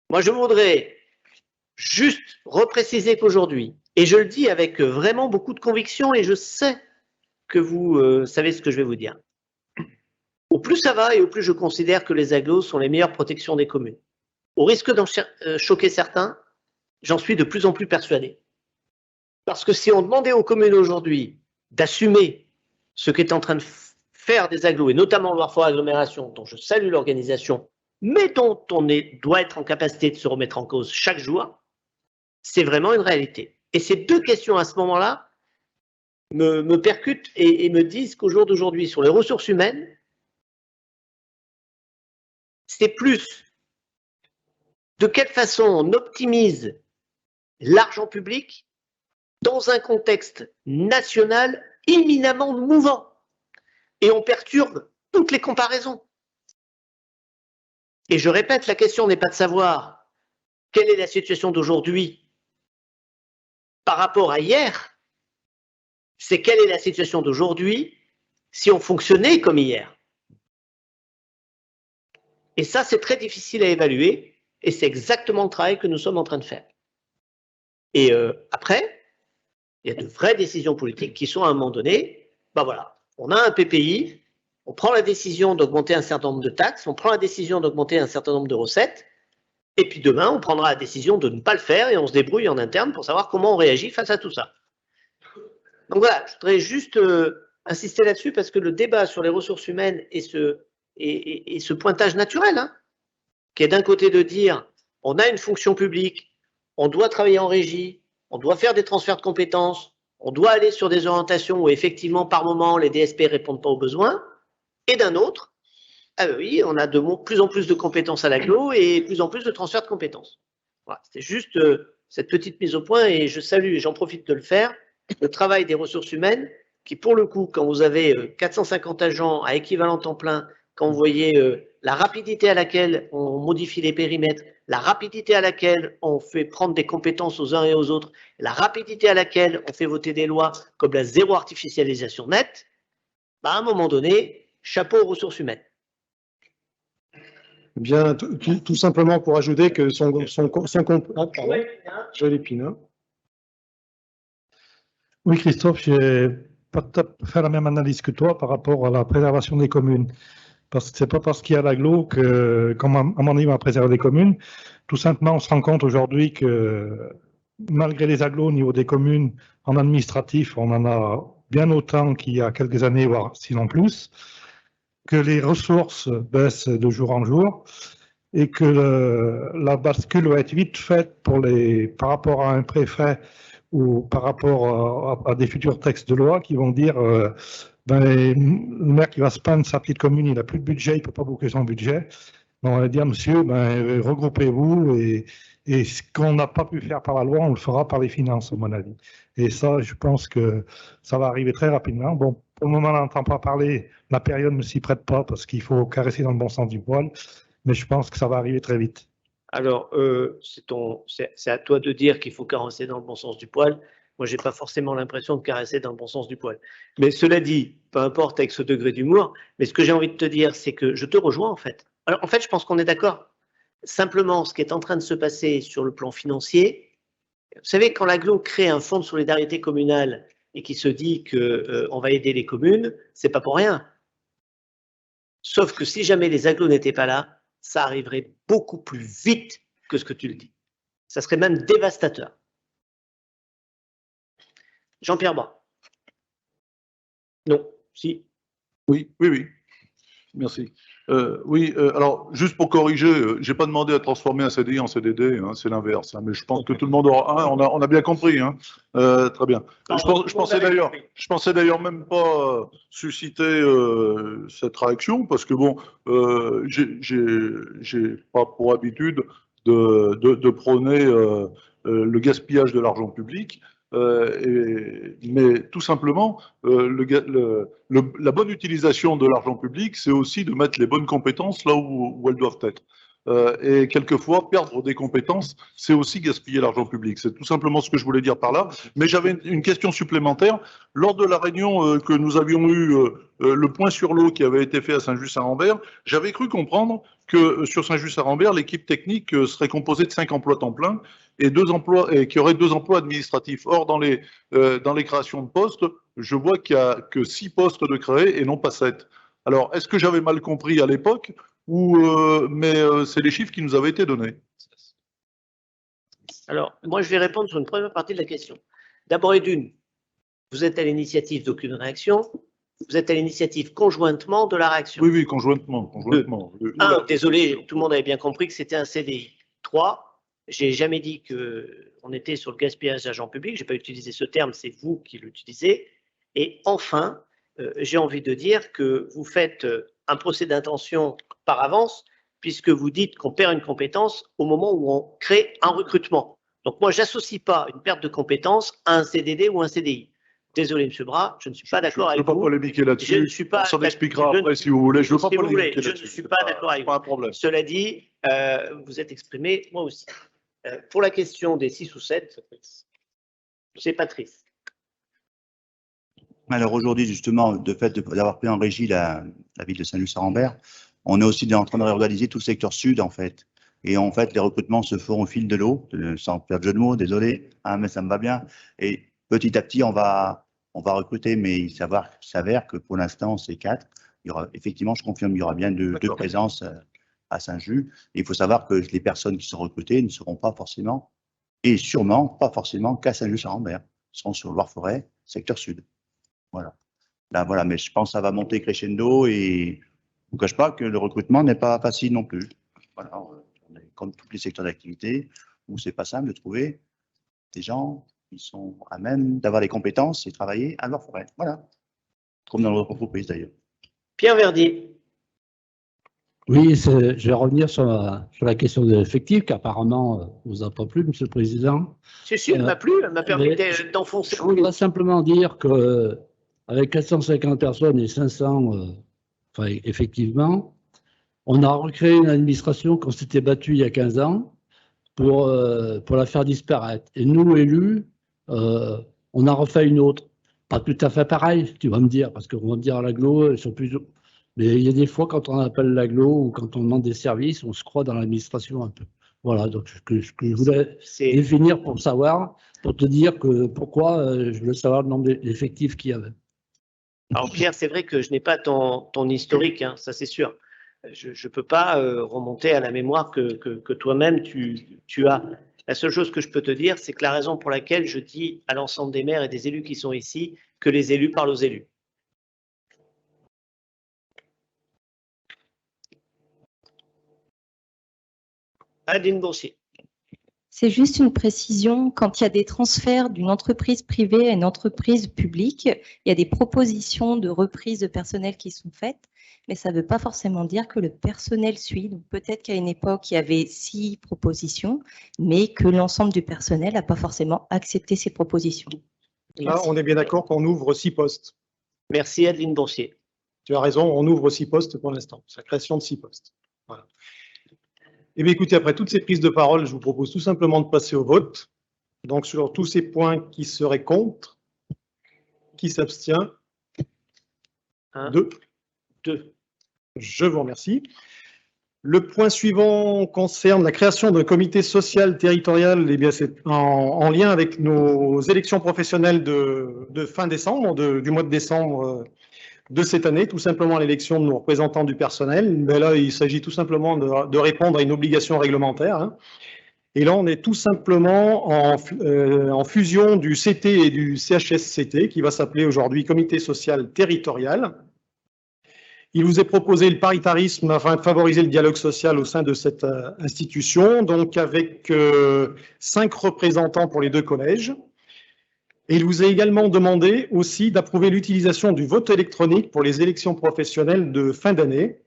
Moi, je voudrais juste repréciser qu'aujourd'hui, et je le dis avec vraiment beaucoup de conviction, et je sais que vous savez ce que je vais vous dire, au plus ça va et au plus je considère que les agglos sont les meilleures protections des communes. Au risque d'en choquer certains, j'en suis de plus en plus persuadé. Parce que si on demandait aux communes aujourd'hui d'assumer ce qu'est en train de faire des agglos, et notamment Loire-Forêt Agglomération, dont je salue l'organisation mais dont on doit être en capacité de se remettre en cause chaque jour, c'est vraiment une réalité. Et ces deux questions à ce moment-là me percutent et me disent qu'au jour d'aujourd'hui, sur les ressources humaines, c'est plus de quelle façon on optimise l'argent public dans un contexte national éminemment mouvant. Et on perturbe toutes les comparaisons. Et je répète, la question n'est pas de savoir quelle est la situation d'aujourd'hui par rapport à hier, c'est quelle est la situation d'aujourd'hui si on fonctionnait comme hier. Et ça, c'est très difficile à évaluer, et c'est exactement le travail que nous sommes en train de faire. Et après, il y a de vraies décisions politiques qui sont à un moment donné, ben voilà, on a un PPI, on prend la décision d'augmenter un certain nombre de taxes, on prend la décision d'augmenter un certain nombre de recettes, et puis demain, on prendra la décision de ne pas le faire et on se débrouille en interne pour savoir comment on réagit face à tout ça. Donc voilà, je voudrais juste insister là-dessus parce que le débat sur les ressources humaines et ce pointage naturel, hein, qui est d'un côté de dire on a une fonction publique, on doit travailler en régie, on doit faire des transferts de compétences, on doit aller sur des orientations où effectivement par moment les DSP ne répondent pas aux besoins, et d'un autre, ah oui, on a de plus en plus de compétences à l'agglo et plus en plus de transferts de compétences. Voilà, c'était juste cette petite mise au point et je salue et j'en profite de le faire, le travail des ressources humaines qui pour le coup, quand vous avez 450 agents à équivalent temps plein, quand vous voyez la rapidité à laquelle on modifie les périmètres, la rapidité à laquelle on fait prendre des compétences aux uns et aux autres, la rapidité à laquelle on fait voter des lois comme la zéro artificialisation nette, bah à un moment donné, chapeau aux ressources humaines. Eh bien, tout simplement pour ajouter que Oui, Christophe, je n'ai pas fait la même analyse que toi par rapport à la préservation des communes. Parce que c'est pas parce qu'il y a l'agglo qu'on à mon avis, on va préserver les communes. Tout simplement, on se rend compte aujourd'hui que malgré les agglos au niveau des communes, en administratif, on en a bien autant qu'il y a quelques années, voire sinon plus, que les ressources baissent de jour en jour et que la bascule va être vite faite par rapport à un préfet ou par rapport à des futurs textes de loi qui vont dire le maire qui va se plaindre de sa petite commune, il n'a plus de budget, il ne peut pas boucler son budget. On va dire, monsieur, regroupez-vous et ce qu'on n'a pas pu faire par la loi, on le fera par les finances, à mon avis. Et ça, je pense que ça va arriver très rapidement. Bon, pour le moment, on n'entend pas parler, la période ne s'y prête pas parce qu'il faut caresser dans le bon sens du poil, mais je pense que ça va arriver très vite. Alors, c'est à toi de dire qu'il faut caresser dans le bon sens du poil. Moi, je n'ai pas forcément l'impression de caresser dans le bon sens du poil. Mais cela dit, peu importe avec ce degré d'humour, mais ce que j'ai envie de te dire, c'est que je te rejoins en fait. Alors, en fait, je pense qu'on est d'accord. Simplement, ce qui est en train de se passer sur le plan financier, vous savez, quand l'agglo crée un fonds de solidarité communale et qui se dit qu'on va aider les communes, c'est pas pour rien. Sauf que si jamais les agglos n'étaient pas là, ça arriverait beaucoup plus vite que ce que tu le dis. Ça serait même dévastateur. Jean-Pierre Bras. Non, si. Oui. Merci. Alors, juste pour corriger, je n'ai pas demandé à transformer un CDI en CDD, hein, c'est l'inverse. Hein, mais je pense que tout le monde aura. On a bien compris. Hein, très bien. Je pensais d'ailleurs même pas susciter cette réaction parce que bon, j'ai pas pour habitude de prôner le gaspillage de l'argent public. Mais tout simplement, la bonne utilisation de l'argent public, c'est aussi de mettre les bonnes compétences là où elles doivent être. Et quelquefois, perdre des compétences, c'est aussi gaspiller l'argent public. C'est tout simplement ce que je voulais dire par là. Mais j'avais une question supplémentaire. Lors de la réunion que nous avions eue, le point sur l'eau qui avait été fait à Saint-Just-Saint-Rambert, j'avais cru comprendre que sur Saint-Just-Saint-Rambert, l'équipe technique serait composée de 5 emplois temps plein et qu'il y aurait 2 emplois administratifs. Or, dans les créations de postes, je vois qu'il n'y a que 6 postes de créés et non pas 7. Alors, est-ce que j'avais mal compris à l'époque mais c'est les chiffres qui nous avaient été donnés? Alors, moi, je vais répondre sur une première partie de la question. D'abord et d'une, vous êtes à l'initiative d'aucune réaction. vous êtes à l'initiative conjointement de la réaction. Oui, conjointement. Désolé, tout le monde avait bien compris que c'était un CDI. 3, j'ai jamais dit qu'on était sur le gaspillage d'argent public, j'ai pas utilisé ce terme, c'est vous qui l'utilisez. Et enfin, j'ai envie de dire que vous faites un procès d'intention par avance, puisque vous dites qu'on perd une compétence au moment où on crée un recrutement. Donc moi, j'associe pas une perte de compétence à un CDD ou un CDI. Désolé, M. Bras, je ne suis pas d'accord avec vous. Je ne veux pas polémiquer là-dessus. Je ne suis pas. On s'en expliquera après si vous voulez. Je ne veux pas polémiquer là-dessus. Je ne suis pas d'accord avec vous. Pas un problème. Cela dit, vous êtes exprimé, moi aussi. Pour la question des 6 ou 7, c'est Patrice. Alors aujourd'hui, justement, de fait d'avoir pris en régie la ville de Saint-Luc-Sarambert, on est aussi en train de réorganiser tout le secteur sud, en fait. Et en fait, les recrutements se font au fil de l'eau, sans faire de jeu de mots, désolé, hein, mais ça me va bien. Et petit à petit, on va recruter, mais il s'avère que pour l'instant, c'est 4. Il y aura, effectivement, je confirme, il y aura bien deux présences à Saint-Just. Il faut savoir que les personnes qui sont recrutées ne seront pas forcément, et sûrement pas forcément qu'à Saint-Just-Sarambert. Ils seront sur Loire-Forêt, secteur sud. Voilà. Là, voilà, mais je pense que ça va monter crescendo et je ne vous cache pas que le recrutement n'est pas facile non plus. Voilà, on est comme tous les secteurs d'activité où c'est pas simple de trouver des gens qui sont à même d'avoir les compétences et travailler à Loire-Forêt. Voilà. Comme dans notre entreprise d'ailleurs. Pierre Verdier. Oui, je vais revenir sur la question de l'effectif, qu'apparemment vous a pas plu, M. le Président. Si, elle m'a plu, elle m'a permis d'enfoncer. Je voudrais simplement dire que avec 450 personnes et 500, enfin, effectivement, on a recréé une administration qu'on s'était battu il y a 15 ans pour la faire disparaître. Et nous, élus, on a refait une autre. Pas tout à fait pareil, tu vas me dire, parce qu'on va me dire à l'agglo, ils sont plus... Mais il y a des fois, quand on appelle l'agglo ou quand on demande des services, on se croit dans l'administration un peu. Voilà, donc ce que je voulais définir pour savoir, pour te dire que pourquoi je voulais savoir le nombre d'effectifs qu'il y avait. Alors Pierre, c'est vrai que je n'ai pas ton historique, hein, ça c'est sûr. Je ne peux pas remonter à la mémoire que toi-même tu as. La seule chose que je peux te dire, c'est que la raison pour laquelle je dis à l'ensemble des maires et des élus qui sont ici que les élus parlent aux élus. Adeline Boursier. C'est juste une précision, quand il y a des transferts d'une entreprise privée à une entreprise publique, il y a des propositions de reprise de personnel qui sont faites, mais ça ne veut pas forcément dire que le personnel suit. Donc peut-être qu'à une époque, il y avait 6 propositions, mais que l'ensemble du personnel n'a pas forcément accepté ces propositions. Là, on est bien d'accord qu'on ouvre 6 postes. Merci Adeline Boursier. Tu as raison, on ouvre 6 postes pour l'instant. C'est la création de 6 postes. Voilà. Eh bien, écoutez, après toutes ces prises de parole, je vous propose tout simplement de passer au vote. Donc, sur tous ces points qui seraient contre, qui s'abstient, 2. Je vous remercie. Le point suivant concerne la création d'un comité social territorial. Eh bien, c'est en lien avec nos élections professionnelles de fin décembre, du mois de décembre de cette année, tout simplement l'élection de nos représentants du personnel. Mais là, il s'agit tout simplement de répondre à une obligation réglementaire. Hein. Et là, on est tout simplement en fusion du CT et du CHSCT, qui va s'appeler aujourd'hui Comité social territorial. Il vous est proposé le paritarisme afin de favoriser le dialogue social au sein de cette institution, donc avec 5 représentants pour les 2 collèges. Et il vous est également demandé aussi d'approuver l'utilisation du vote électronique pour les élections professionnelles de fin d'année.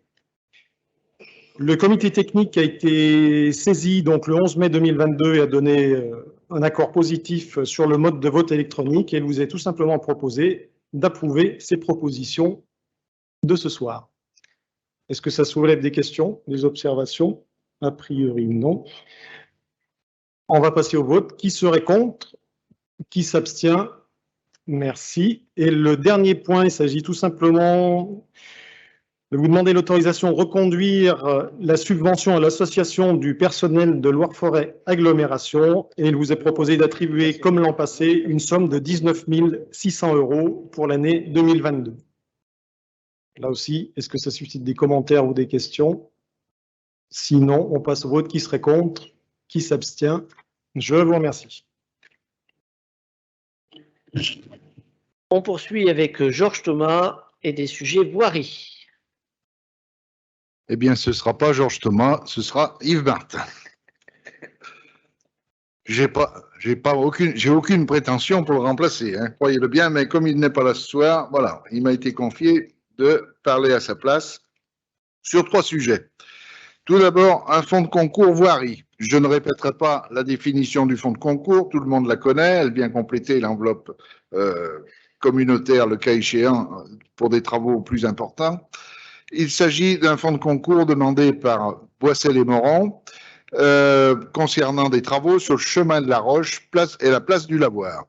Le comité technique a été saisi donc le 11 mai 2022 et a donné un accord positif sur le mode de vote électronique. Et il vous est tout simplement proposé d'approuver ces propositions de ce soir. Est-ce que ça soulève des questions, des observations? A priori, non. On va passer au vote. Qui serait contre? Qui s'abstient? Merci. Et le dernier point, il s'agit tout simplement de vous demander l'autorisation de reconduire la subvention à l'association du personnel de Loire-Forêt Agglomération. Et il vous est proposé d'attribuer, comme l'an passé, une somme de 19 600 € pour l'année 2022. Là aussi, est-ce que ça suscite des commentaires ou des questions? Sinon, on passe au vote. Qui serait contre? Qui s'abstient? Je vous remercie. On poursuit avec Georges Thomas et des sujets voirie. Eh bien, ce ne sera pas Georges Thomas, ce sera Yves Martin. J'ai aucune prétention pour le remplacer, hein, croyez-le bien, mais comme il n'est pas là ce soir, voilà, il m'a été confié de parler à sa place sur 3 sujets. Tout d'abord, un fonds de concours voirie. Je ne répéterai pas la définition du fonds de concours, tout le monde la connaît, elle vient compléter l'enveloppe communautaire, le cas échéant, pour des travaux plus importants. Il s'agit d'un fonds de concours demandé par Boissel et Moron, concernant des travaux sur le chemin de la Roche et la place du Lavoir.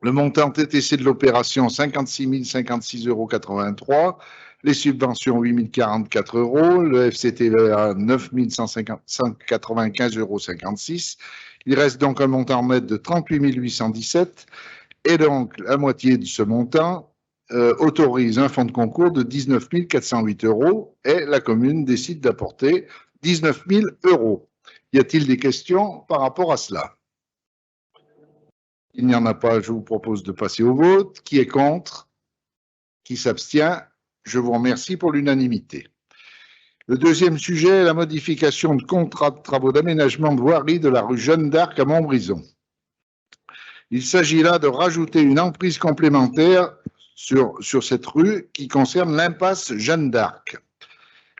Le montant TTC de l'opération, 56 056,83 €. Les subventions, 8 044 €. Le FCTVA, 9 195,56 €. Il reste donc un montant net de 38 817 €. Et donc, la moitié de ce montant autorise un fonds de concours de 19 408 € et la commune décide d'apporter 19 000 €. Y a-t-il des questions par rapport à cela? Il n'y en a pas, je vous propose de passer au vote. Qui est contre? Qui s'abstient? Je vous remercie pour l'unanimité. Le deuxième sujet est la modification de contrat de travaux d'aménagement de voirie de la rue Jeanne d'Arc à Montbrison. Il s'agit là de rajouter une emprise complémentaire sur cette rue qui concerne l'impasse Jeanne d'Arc,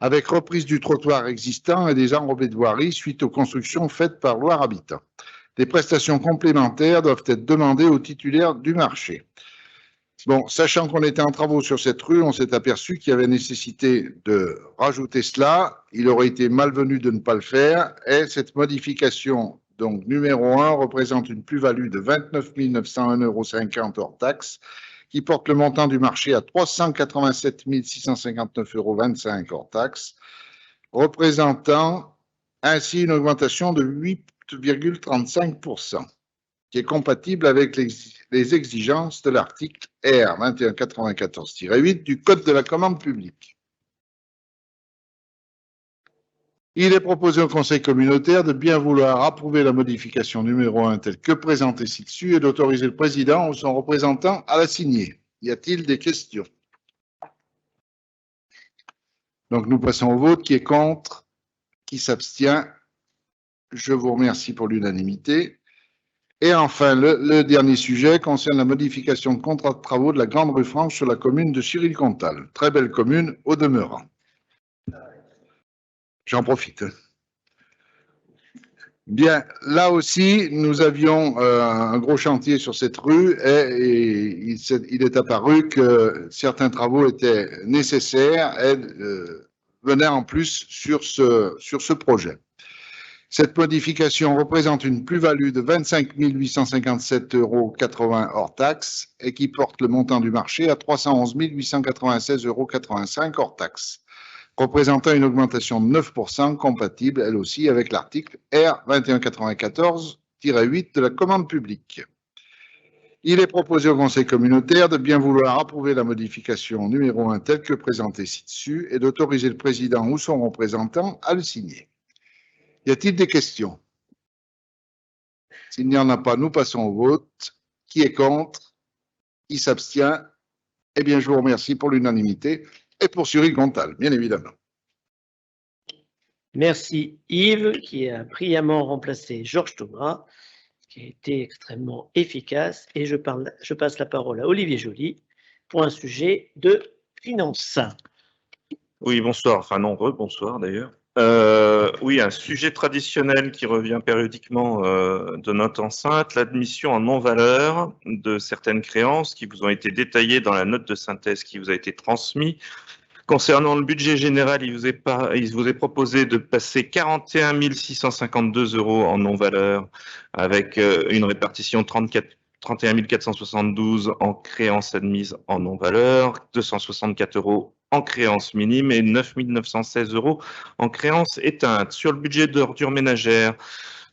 avec reprise du trottoir existant et des enrobés de voirie suite aux constructions faites par Loire Habitat. Des prestations complémentaires doivent être demandées aux titulaires du marché. Bon, sachant qu'on était en travaux sur cette rue, on s'est aperçu qu'il y avait nécessité de rajouter cela. Il aurait été malvenu de ne pas le faire. Et cette modification, donc numéro 1, représente une plus-value de 29 901,50 € hors taxe, qui porte le montant du marché à 387 659,25 € hors taxe, représentant ainsi une augmentation de 8,35%, qui est compatible avec les exigences de l'article R 2194-8 du Code de la commande publique. Il est proposé au Conseil communautaire de bien vouloir approuver la modification numéro 1 telle que présentée ci-dessus et d'autoriser le président ou son représentant à la signer. Y a-t-il des questions? Donc nous passons au vote. Qui est contre? Qui s'abstient? Je vous remercie pour l'unanimité. Et enfin, le dernier sujet concerne la modification de contrat de travaux de la Grande Rue Franche sur la commune de Chirilcontal. Très belle commune au demeurant. J'en profite. Bien, là aussi, nous avions un gros chantier sur cette rue et il est apparu que certains travaux étaient nécessaires et venaient en plus sur ce projet. Cette modification représente une plus-value de 25 857,80 € hors taxe et qui porte le montant du marché à 311 896,85 € hors taxe, représentant une augmentation de 9% compatible, elle aussi, avec l'article R 2194-8 de la commande publique. Il est proposé au Conseil communautaire de bien vouloir approuver la modification numéro 1 telle que présentée ci-dessus et d'autoriser le président ou son représentant à le signer. Y a-t-il des questions? S'il n'y en a pas, nous passons au vote. Qui est contre? Qui s'abstient? Eh bien, je vous remercie pour l'unanimité et pour Chirilcontal, bien évidemment. Merci Yves, qui a brillamment remplacé Georges Thomas, qui a été extrêmement efficace. Et je passe la parole à Olivier Joly pour un sujet de finance. Oui, bonsoir. Enfin non, bonsoir d'ailleurs. Oui, un sujet traditionnel qui revient périodiquement de notre enceinte, l'admission en non-valeur de certaines créances qui vous ont été détaillées dans la note de synthèse qui vous a été transmise. Concernant le budget général, il vous est proposé de passer 41 652 € en non-valeur avec une répartition 31 472 en créances admises en non-valeur, 264 € en créances minimes et 9 916 € en créances éteintes. Sur le budget d'ordures ménagères,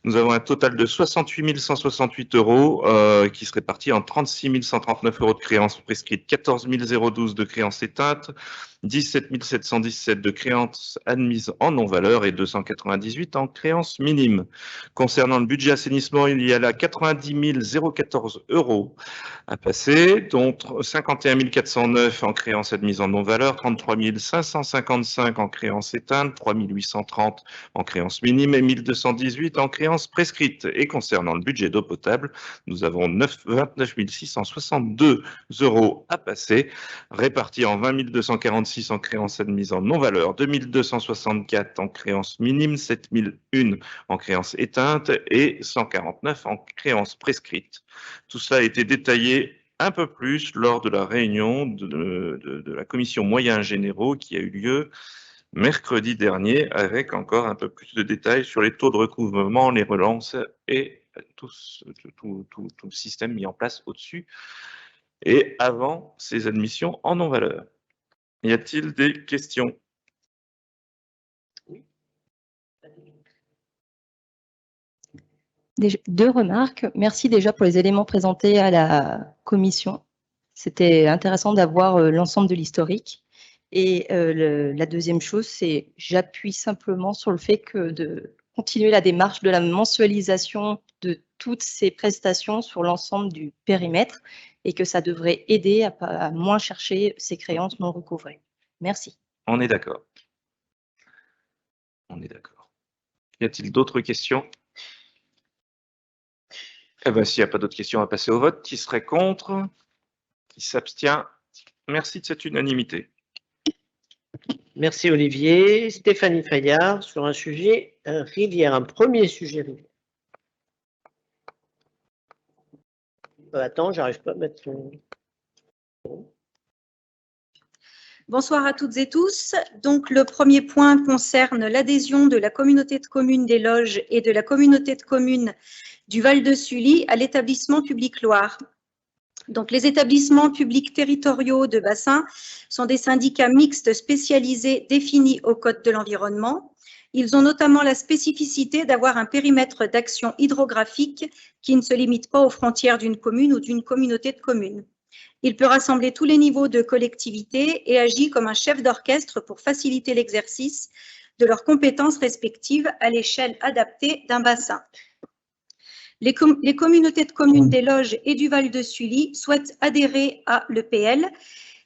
nous avons un total de 68 168 € qui se répartit en 36 139 € de créances prescrites, 14 012 de créances éteintes. 17 717 de créances admises en non-valeur et 298 en créances minimes. Concernant le budget assainissement, il y a là 90 014 euros à passer, dont 51 409 en créances admises en non-valeur, 33 555 en créances éteintes, 3 830 en créances minimes et 1218 en créances prescrites. Et concernant le budget d'eau potable, nous avons 29 662 euros à passer, répartis en 20 246 en créances admises en non-valeur, 2 264 en créances minimes, 7 001 en créances éteintes et 149 en créances prescrites. Tout cela a été détaillé un peu plus lors de la réunion de la commission moyens généraux qui a eu lieu mercredi dernier, avec encore un peu plus de détails sur les taux de recouvrement, les relances et tout le système mis en place au-dessus et avant ces admissions en non-valeur. Y a-t-il des questions? Deux remarques. Merci déjà pour les éléments présentés à la commission. C'était intéressant d'avoir l'ensemble de l'historique. Et la deuxième chose, c'est j'appuie simplement sur le fait que de continuer la démarche de la mensualisation de toutes ces prestations sur l'ensemble du périmètre et que ça devrait aider à moins chercher ces créances non recouvrées. Merci. On est d'accord. On est d'accord. Y a-t-il d'autres questions? Eh bien, s'il n'y a pas d'autres questions, on va passer au vote. Qui serait contre? Qui s'abstient? Merci de cette unanimité. Merci Olivier. Stéphanie Fayard sur un sujet rivière, un premier sujet rivière. Attends, j'arrive pas à mettre son... Bonsoir à toutes et tous. Donc, le premier point concerne l'adhésion de la communauté de communes des Loges et de la communauté de communes du Val de Sully à l'établissement public Loire. Donc, les établissements publics territoriaux de bassin sont des syndicats mixtes spécialisés définis au Code de l'environnement. Ils ont notamment la spécificité d'avoir un périmètre d'action hydrographique qui ne se limite pas aux frontières d'une commune ou d'une communauté de communes. Il peut rassembler tous les niveaux de collectivité et agit comme un chef d'orchestre pour faciliter l'exercice de leurs compétences respectives à l'échelle adaptée d'un bassin. Les communautés de communes des Loges et du Val de Sully souhaitent adhérer à l'EPL.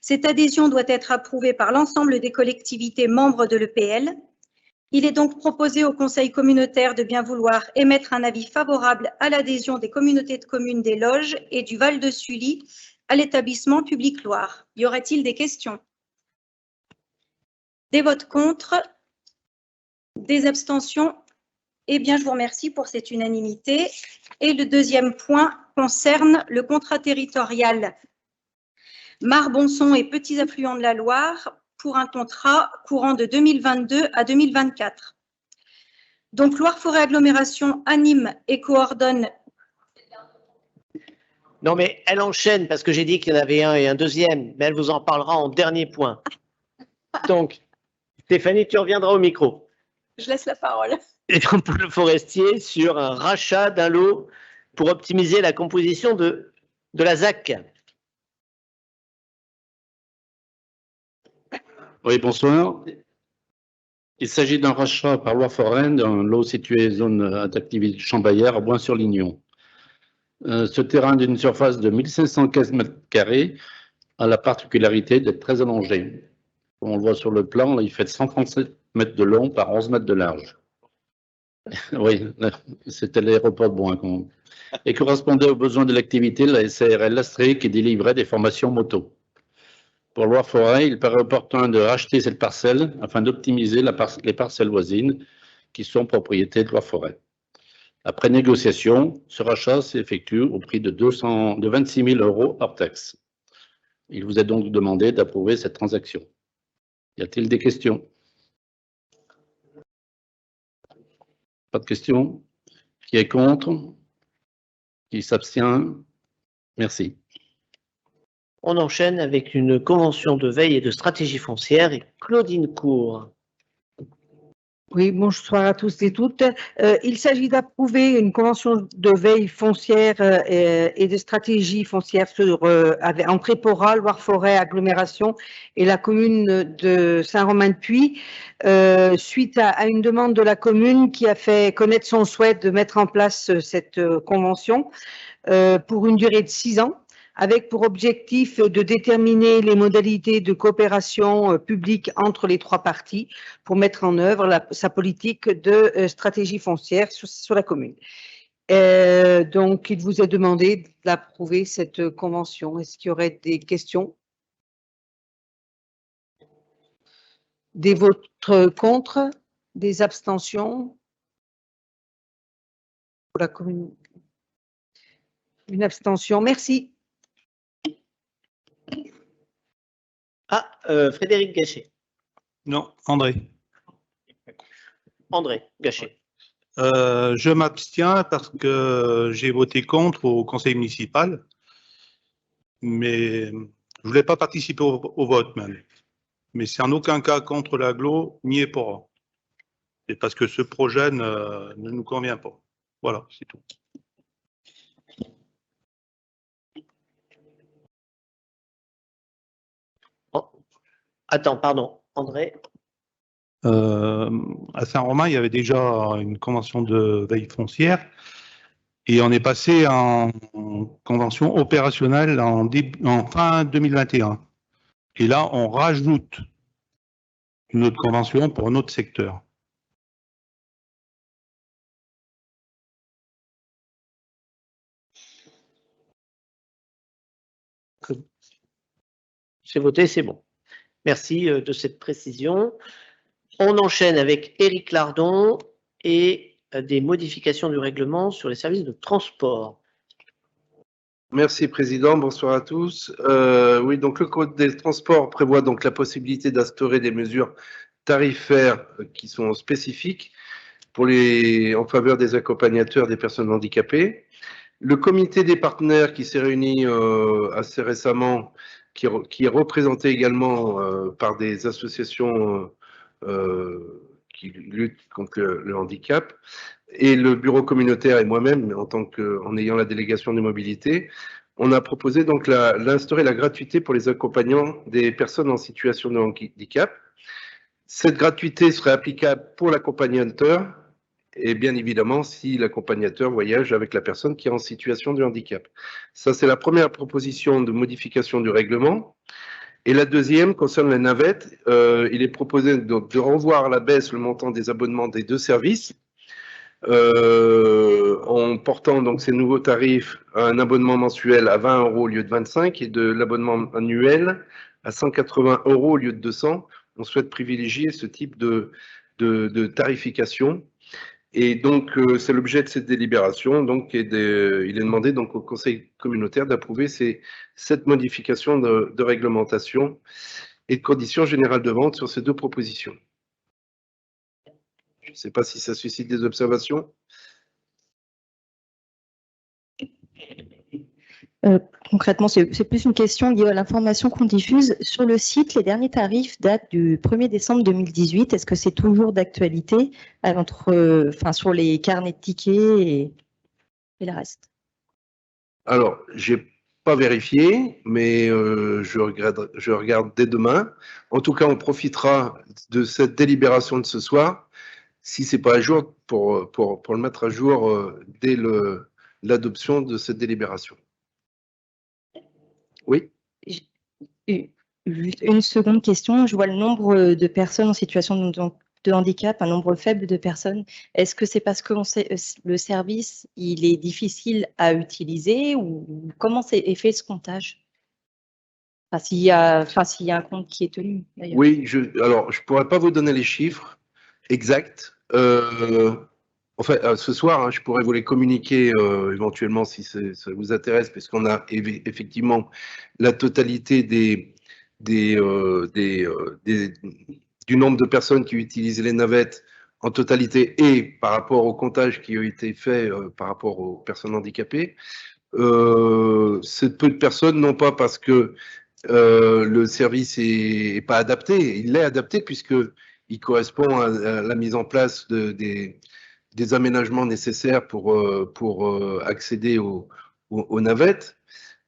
Cette adhésion doit être approuvée par l'ensemble des collectivités membres de l'EPL. Il est donc proposé au Conseil communautaire de bien vouloir émettre un avis favorable à l'adhésion des communautés de communes des Loges et du Val de Sully à l'établissement public Loire. Y aurait-il des questions? Des votes contre? Des abstentions? Eh bien, je vous remercie pour cette unanimité. Et le deuxième point concerne le contrat territorial Marbonçon et petits affluents de la Loire pour un contrat courant de 2022 à 2024. Donc, Loire-Forêt Agglomération anime et coordonne. Non, mais elle enchaîne parce que j'ai dit qu'il y en avait un et un deuxième, mais elle vous en parlera en dernier point. Donc, Stéphanie, tu reviendras au micro. Je laisse la parole. Et pour le forestier, sur un rachat d'un lot pour optimiser la composition de la ZAC. Oui, bonsoir. Il s'agit d'un rachat par Loire Foraine d'un lot situé zone attractivité Chambaillère à Boin-sur-Lignon. Ce terrain d'une surface de 1515 m² a la particularité d'être très allongé. Comme on le voit sur le plan, là, il fait 137 mètres de long par 11 mètres de large. Oui, c'était l'aéroport de Boin. Et correspondait aux besoins de l'activité de la SARL Lastrée qui délivrait des formations moto. Pour Loire Forêt, il paraît opportun de racheter cette parcelle afin d'optimiser les parcelles voisines qui sont propriétés de Loire Forêt. Après négociation, ce rachat s'effectue au prix de 26 000 € hors taxe. Il vous est donc demandé d'approuver cette transaction. Y a-t-il des questions? Pas de questions? Qui est contre? Qui s'abstient? Merci. On enchaîne avec une convention de veille et de stratégie foncière et Claudine Cour. Oui, bonsoir à tous et toutes. Il s'agit d'approuver une convention de veille foncière et de stratégie foncière entre Epora, Loire-Forêt, agglomération et la commune de Saint-Romain-de-Puy, suite à une demande de la commune qui a fait connaître son souhait de mettre en place cette convention pour une durée de 6 ans, avec pour objectif de déterminer les modalités de coopération publique entre les 3 parties pour mettre en œuvre sa politique de stratégie foncière sur la commune. Donc, il vous est demandé d'approuver cette convention. Est-ce qu'il y aurait des questions? Des votes contre? Des abstentions? Pour la commune. Une abstention. Merci. Frédéric Gachet. Non, André. André Gachet. Je m'abstiens parce que j'ai voté contre au conseil municipal, mais je ne voulais pas participer au vote même. Mais c'est en aucun cas contre l'agglo ni Epora. C'est parce que ce projet ne nous convient pas. Voilà, c'est tout. Attends, pardon, André. À Saint-Romain, il y avait déjà une convention de veille foncière et on est passé en convention opérationnelle en fin 2021. Et là, on rajoute une autre convention pour un autre secteur. C'est voté, c'est bon. Merci de cette précision. On enchaîne avec Éric Lardon et des modifications du règlement sur les services de transport. Merci Président, bonsoir à tous. Oui, donc le Code des transports prévoit donc la possibilité d'instaurer des mesures tarifaires qui sont spécifiques en faveur des accompagnateurs des personnes handicapées. Le comité des partenaires qui s'est réuni assez récemment, qui est représenté également par des associations qui luttent contre le handicap, et le bureau communautaire et moi-même, en ayant la délégation des mobilités, on a proposé donc d'instaurer la gratuité pour les accompagnants des personnes en situation de handicap. Cette gratuité serait applicable pour l'accompagnateur et bien évidemment si l'accompagnateur voyage avec la personne qui est en situation de handicap. Ça, c'est la première proposition de modification du règlement. Et la deuxième concerne la navette. Il est proposé donc de revoir à la baisse le montant des abonnements des 2 services en portant donc ces nouveaux tarifs à un abonnement mensuel à 20 € au lieu de 25 et de l'abonnement annuel à 180 € au lieu de 200. On souhaite privilégier ce type de tarification. Et donc, c'est l'objet de cette délibération. Donc, il est demandé donc au Conseil communautaire d'approuver cette modification de réglementation et de conditions générales de vente sur ces 2 propositions. Je ne sais pas si ça suscite des observations. Concrètement, c'est plus une question liée à l'information qu'on diffuse. Sur le site, les derniers tarifs datent du 1er décembre 2018. Est-ce que c'est toujours d'actualité sur les carnets de tickets et le reste? Alors, je n'ai pas vérifié, mais je regarde dès demain. En tout cas, on profitera de cette délibération de ce soir, si ce n'est pas à jour, pour le mettre à jour dès l'adoption de cette délibération. Oui. Une seconde question. Je vois le nombre de personnes en situation de handicap, un nombre faible de personnes. Est-ce que c'est parce que le service il est difficile à utiliser ou comment est fait ce comptage? S'il y a un compte qui est tenu. Oui, alors je ne pourrais pas vous donner les chiffres exacts. Enfin, ce soir, je pourrais vous les communiquer éventuellement si ça vous intéresse, puisqu'on a effectivement la totalité du nombre de personnes qui utilisent les navettes en totalité et par rapport au comptage qui a été fait par rapport aux personnes handicapées. C'est peu de personnes, non pas parce que le service n'est pas adapté, il est adapté puisque il correspond à la mise en place des aménagements nécessaires pour accéder aux navettes.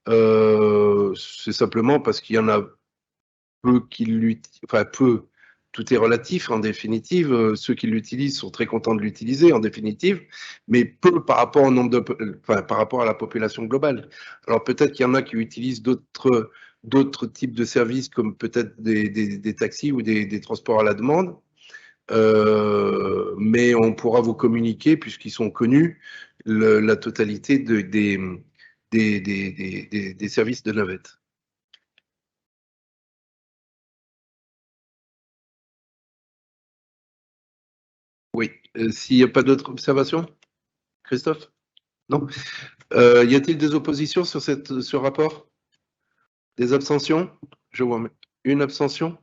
C'est simplement parce qu'il y en a peu qui l'utilisent, enfin peu, tout est relatif en définitive. Ceux qui l'utilisent sont très contents de l'utiliser en définitive, mais peu par rapport au nombre par rapport à la population globale. Alors peut-être qu'il y en a qui utilisent d'autres types de services comme peut-être des taxis ou des transports à la demande. Mais on pourra vous communiquer, puisqu'ils sont connus, la totalité des services de navette. Oui, s'il n'y a pas d'autres observations, Christophe? Non. Y a-t-il des oppositions sur ce rapport? Des abstentions? Je vois une abstention.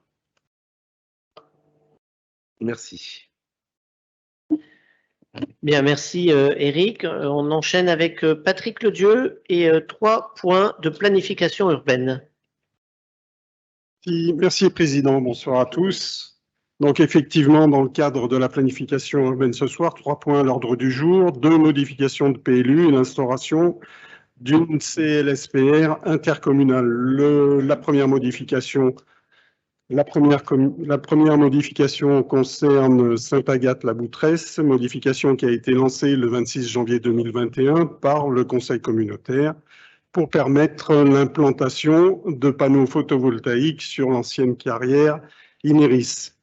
Merci. Bien, merci Eric. On enchaîne avec Patrick Ledieu et 3 points de planification urbaine. Merci Président, bonsoir à tous. Donc effectivement, dans le cadre de la planification urbaine ce soir, 3 points à l'ordre du jour, 2 modifications de PLU et l'instauration d'une CLSPR intercommunale. La première modification concerne Sainte-Agathe-la-Boutresse, modification qui a été lancée le 26 janvier 2021 par le Conseil communautaire pour permettre l'implantation de panneaux photovoltaïques sur l'ancienne carrière Ineris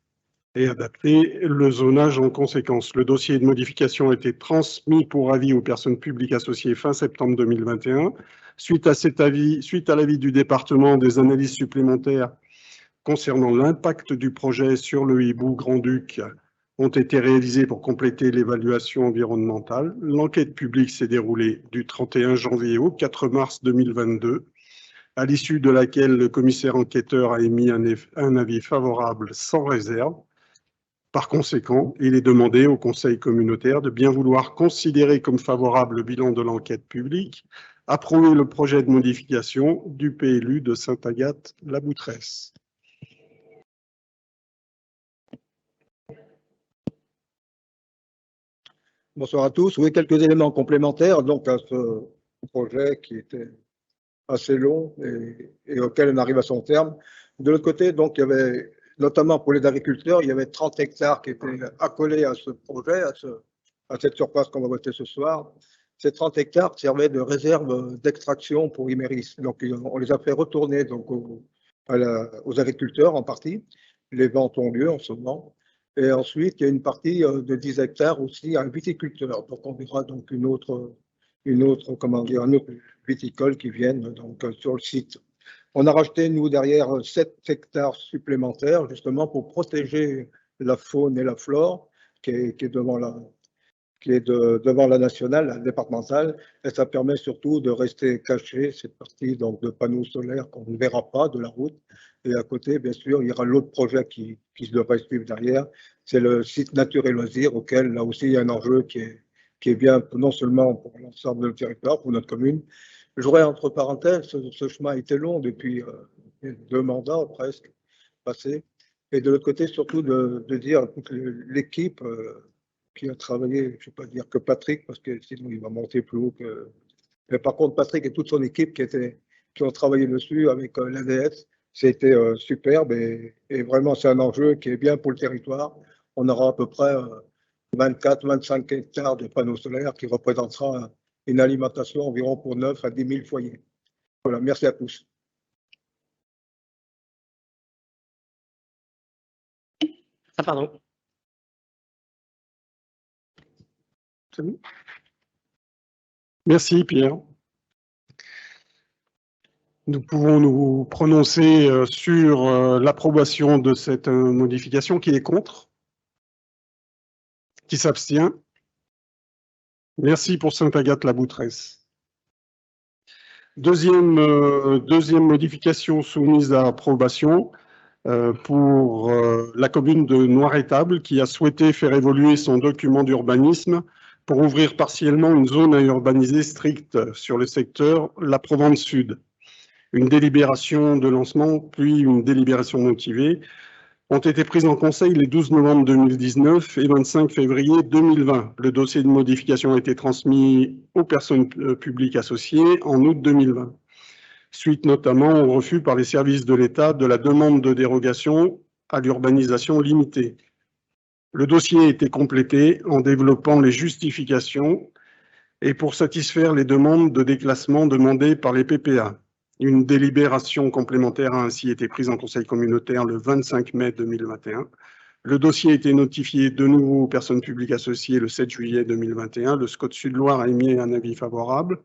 et adapter le zonage en conséquence. Le dossier de modification a été transmis pour avis aux personnes publiques associées fin septembre 2021. Suite à l'avis du département, des analyses supplémentaires concernant l'impact du projet sur le hibou Grand-Duc ont été réalisées pour compléter l'évaluation environnementale. L'enquête publique s'est déroulée du 31 janvier au 4 mars 2022, à l'issue de laquelle le commissaire enquêteur a émis un avis favorable sans réserve. Par conséquent, il est demandé au Conseil communautaire de bien vouloir considérer comme favorable le bilan de l'enquête publique, approuver le projet de modification du PLU de Sainte-Agathe-la-Boutresse. Bonsoir à tous. Oui, quelques éléments complémentaires donc à ce projet qui était assez long et auquel on arrive à son terme. De l'autre côté, donc, il y avait, notamment pour les agriculteurs, il y avait 30 hectares qui étaient accolés à ce projet, à cette surface qu'on va voter ce soir. Ces 30 hectares servaient de réserve d'extraction pour Imeris. Donc, on les a fait retourner donc, aux agriculteurs en partie. Les ventes ont lieu en ce moment. Et ensuite, il y a une partie de 10 hectares aussi à un viticulteur. Donc, on verra donc un autre viticole qui viennent donc sur le site. On a rajouté, nous, derrière 7 hectares supplémentaires, justement, pour protéger la faune et la flore qui est devant la nationale, la départementale. Et ça permet surtout de rester caché cette partie donc, de panneaux solaires qu'on ne verra pas de la route. Et à côté, bien sûr, il y aura l'autre projet qui devrait suivre derrière. C'est le site Nature et Loisirs, auquel, là aussi, il y a un enjeu qui est bien, non seulement pour l'ensemble de notre territoire, pour notre commune. J'aurais, entre parenthèses, ce chemin a été long depuis 2 mandats presque passés. Et de l'autre côté, surtout de dire à toute l'équipe qui a travaillé, je ne vais pas dire que Patrick, parce que sinon il va monter plus haut que... Mais par contre, Patrick et toute son équipe qui ont travaillé dessus avec l'ADS, c'était superbe et vraiment c'est un enjeu qui est bien pour le territoire. On aura à peu près 24-25 hectares de panneaux solaires qui représentera une alimentation environ pour 9 à 10 000 foyers. Voilà, merci à tous. Ah, pardon. C'est bon. Merci Pierre. Nous pouvons nous prononcer sur l'approbation de cette modification. Qui est contre? Qui s'abstient? Merci pour Sainte-Agathe-la-Boutresse. Deuxième modification soumise à approbation pour la commune de Noiretable qui a souhaité faire évoluer son document d'urbanisme pour ouvrir partiellement une zone à urbaniser stricte sur le secteur La Provence Sud. Une délibération de lancement, puis une délibération motivée ont été prises en conseil les 12 novembre 2019 et 25 février 2020. Le dossier de modification a été transmis aux personnes publiques associées en août 2020, suite notamment au refus par les services de l'État de la demande de dérogation à l'urbanisation limitée. Le dossier a été complété en développant les justifications et pour satisfaire les demandes de déclassement demandées par les PPA. Une délibération complémentaire a ainsi été prise en conseil communautaire le 25 mai 2021. Le dossier a été notifié de nouveau aux personnes publiques associées le 7 juillet 2021. Le SCOT Sud-Loire a émis un avis favorable,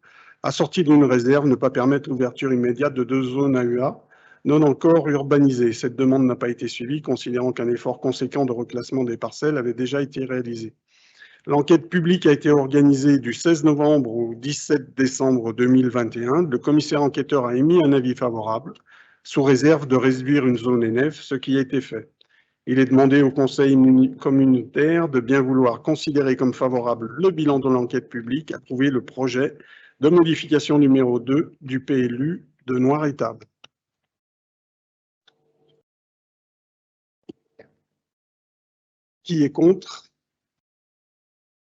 assorti d'une réserve ne pas permettre l'ouverture immédiate de 2 zones AUA non encore urbanisées. Cette demande n'a pas été suivie, considérant qu'un effort conséquent de reclassement des parcelles avait déjà été réalisé. L'enquête publique a été organisée du 16 novembre au 17 décembre 2021. Le commissaire enquêteur a émis un avis favorable, sous réserve de réduire une zone NF, ce qui a été fait. Il est demandé au conseil communautaire de bien vouloir considérer comme favorable le bilan de l'enquête publique, approuver le projet de modification numéro 2 du PLU de Noir-Étable. Qui est contre?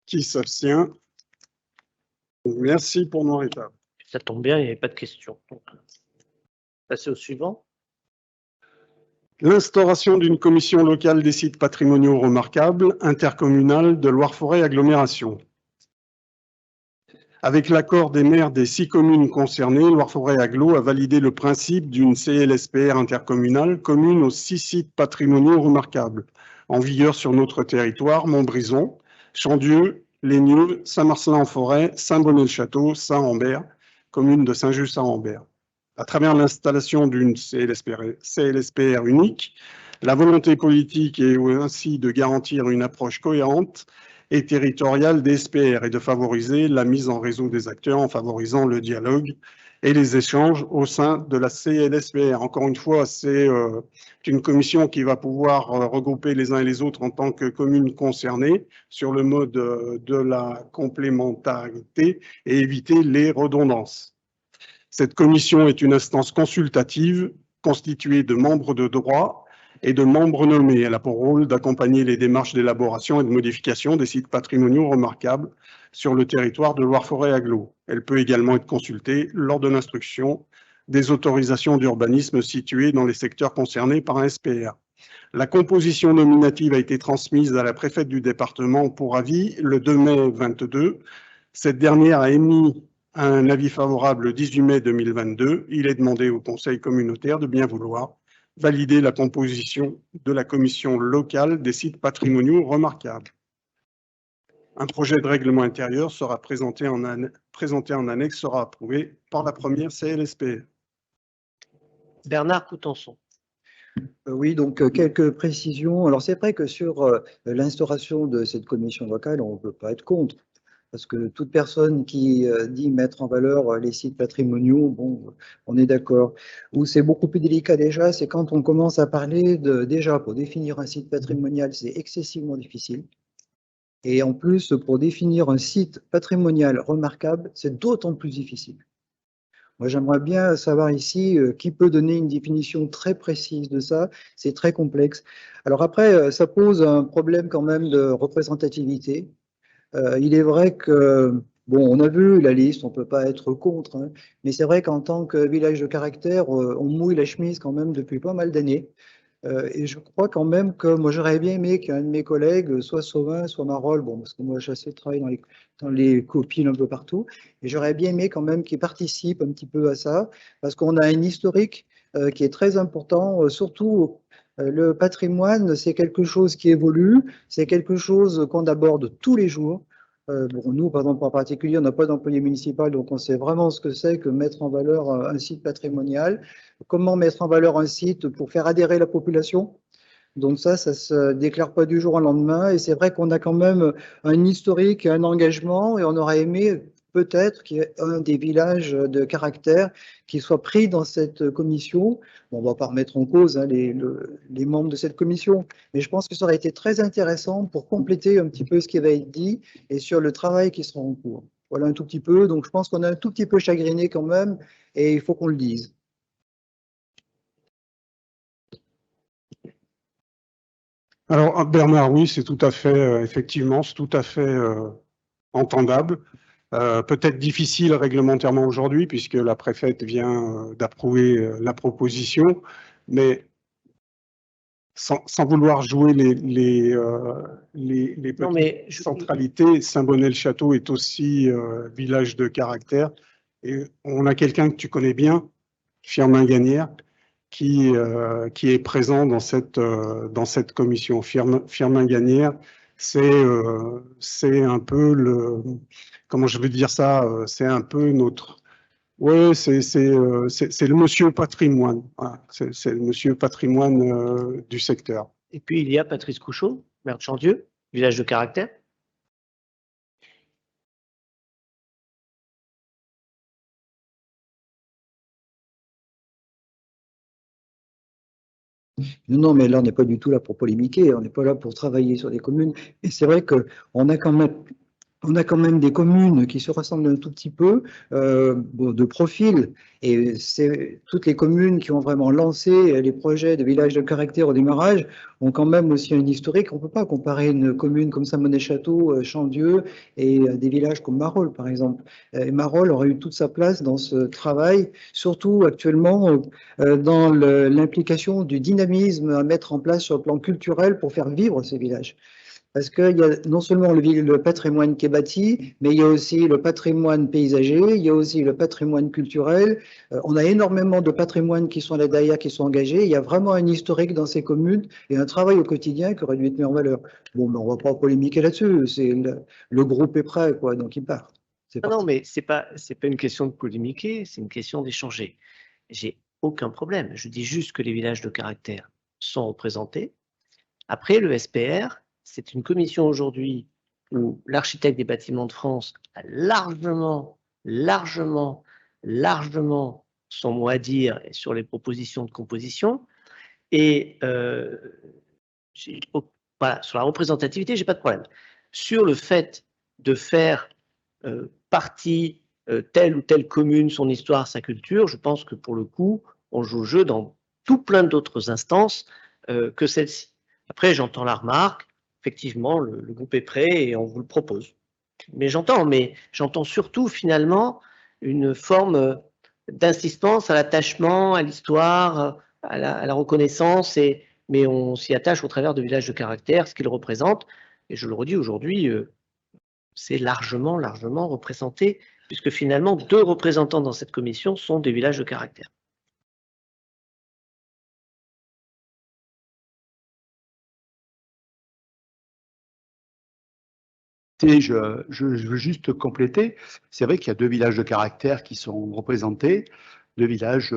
Qui s'abstient? Merci pour Noir-Étable. Ça tombe bien, il n'y avait pas de questions. Donc, passer au suivant. L'instauration d'une commission locale des sites patrimoniaux remarquables intercommunale de Loire-Forêt Agglomération. Avec l'accord des maires des 6 communes concernées, Loire-Forêt Agglo a validé le principe d'une CLSPR intercommunale commune aux 6 sites patrimoniaux remarquables, en vigueur sur notre territoire, Montbrison, Chandieu, Lénieux, Saint-Marcelin-en-Forêt, Saint-Bonnet-le-Château, Saint-Rambert, commune de Saint-Just-Saint-Rambert. À travers l'installation d'une CLSPR unique, la volonté politique est ainsi de garantir une approche cohérente et territoriale des SPR et de favoriser la mise en réseau des acteurs en favorisant le dialogue et les échanges au sein de la CLSPR. Encore une fois, c'est une commission qui va pouvoir regrouper les uns et les autres en tant que communes concernées sur le mode de la complémentarité et éviter les redondances. Cette commission est une instance consultative constituée de membres de droit et de membres nommés. Elle a pour rôle d'accompagner les démarches d'élaboration et de modification des sites patrimoniaux remarquables sur le territoire de Loire-Forêt Agglo. Elle peut également être consultée lors de l'instruction des autorisations d'urbanisme situées dans les secteurs concernés par un SPR. La composition nominative a été transmise à la préfète du département pour avis le 2 mai 2022. Cette dernière a émis un avis favorable le 18 mai 2022. Il est demandé au conseil communautaire de bien vouloir valider la composition de la commission locale des sites patrimoniaux remarquables. Un projet de règlement intérieur sera présenté en annexe, sera approuvé par la première CLSPR. Bernard Coutançon. Oui, donc quelques précisions. Alors c'est vrai que sur l'instauration de cette commission locale, on ne peut pas être contre. Parce que toute personne qui dit mettre en valeur les sites patrimoniaux, bon, on est d'accord. Où c'est beaucoup plus délicat déjà, c'est quand on commence à parler déjà, pour définir un site patrimonial, c'est excessivement difficile. Et en plus, pour définir un site patrimonial remarquable, c'est d'autant plus difficile. Moi, j'aimerais bien savoir ici qui peut donner une définition très précise de ça. C'est très complexe. Alors après, ça pose un problème quand même de représentativité. Il est vrai que, bon, on a vu la liste, on ne peut pas être contre, hein, mais c'est vrai qu'en tant que village de caractère, on mouille la chemise quand même depuis pas mal d'années. Et je crois quand même que moi j'aurais bien aimé qu'un de mes collègues, soit Sauvin, soit Marolles, bon, parce que moi j'ai assez travaillé dans les copiles un peu partout, et j'aurais bien aimé quand même qu'ils participent un petit peu à ça, parce qu'on a un historique qui est très important, surtout. Le patrimoine, c'est quelque chose qui évolue, c'est quelque chose qu'on aborde tous les jours. Bon, nous, par exemple, en particulier, on n'a pas d'employé municipal, donc on sait vraiment ce que c'est que mettre en valeur un site patrimonial. Comment mettre en valeur un site pour faire adhérer la population. Donc ça se déclare pas du jour au lendemain. Et c'est vrai qu'on a quand même un historique, un engagement, et on aurait aimé peut-être qu'il y ait un des villages de caractère qui soit pris dans cette commission. Bon, on ne va pas remettre en cause hein, les membres de cette commission, mais je pense que ça aurait été très intéressant pour compléter un petit peu ce qui va être dit et sur le travail qui sera en cours. Voilà un tout petit peu, donc je pense qu'on a un tout petit peu chagriné quand même, et il faut qu'on le dise. Alors, Bernard, oui, c'est tout à fait, effectivement, c'est tout à fait entendable. Peut-être difficile réglementairement aujourd'hui, puisque la préfète vient d'approuver la proposition, mais sans vouloir jouer les petites centralités, Saint-Bonnet-le-Château est aussi village de caractère. Et on a quelqu'un que tu connais bien, Firmin Gagnère, qui est présent dans cette commission. Firmin Gagnère, c'est un peu comment je veux dire ça, c'est un peu notre... Oui, c'est le monsieur patrimoine. Voilà, c'est le monsieur patrimoine du secteur. Et puis, il y a Patrice Couchot, maire de Chandieu, village de caractère. Non, mais là, on n'est pas du tout là pour polémiquer, on n'est pas là pour travailler sur des communes. Et c'est vrai qu'on a quand même des communes qui se ressemblent un tout petit peu de profil. Et c'est toutes les communes qui ont vraiment lancé les projets de village de caractère au démarrage ont quand même aussi un historique. On ne peut pas comparer une commune comme Saint-Bonnet-Château, Chandieu et des villages comme Marolles, par exemple. Et Marolles aurait eu toute sa place dans ce travail, surtout actuellement dans l'implication du dynamisme à mettre en place sur le plan culturel pour faire vivre ces villages. Parce qu'il y a non seulement le patrimoine qui est bâti, mais il y a aussi le patrimoine paysager, il y a aussi le patrimoine culturel. On a énormément de patrimoines qui sont là derrière, qui sont engagés. Il y a vraiment un historique dans ces communes et un travail au quotidien qui aurait dû être mis en valeur. Bon, mais on ne va pas polémiquer là-dessus. Le groupe est prêt, quoi, donc il part. Non, mais ce n'est pas une question de polémiquer, c'est une question d'échanger. J'ai aucun problème. Je dis juste que les villages de caractère sont représentés. Après, le SPR, c'est une commission aujourd'hui où l'architecte des bâtiments de France a largement son mot à dire sur les propositions de composition. Et voilà, sur la représentativité, je n'ai pas de problème. Sur le fait de faire partie telle ou telle commune, son histoire, sa culture, je pense que pour le coup, on joue le jeu dans tout plein d'autres instances que celle-ci. Après, j'entends la remarque. Effectivement, le groupe est prêt et on vous le propose. Mais j'entends surtout finalement une forme d'insistance à l'attachement, à l'histoire, à la reconnaissance, mais on s'y attache au travers de villages de caractère, ce qu'ils représentent. Et je le redis aujourd'hui, c'est largement représenté, puisque finalement, 2 représentants dans cette commission sont des villages de caractère. Je veux juste compléter. C'est vrai qu'il y a 2 villages de caractère qui sont représentés, 2 villages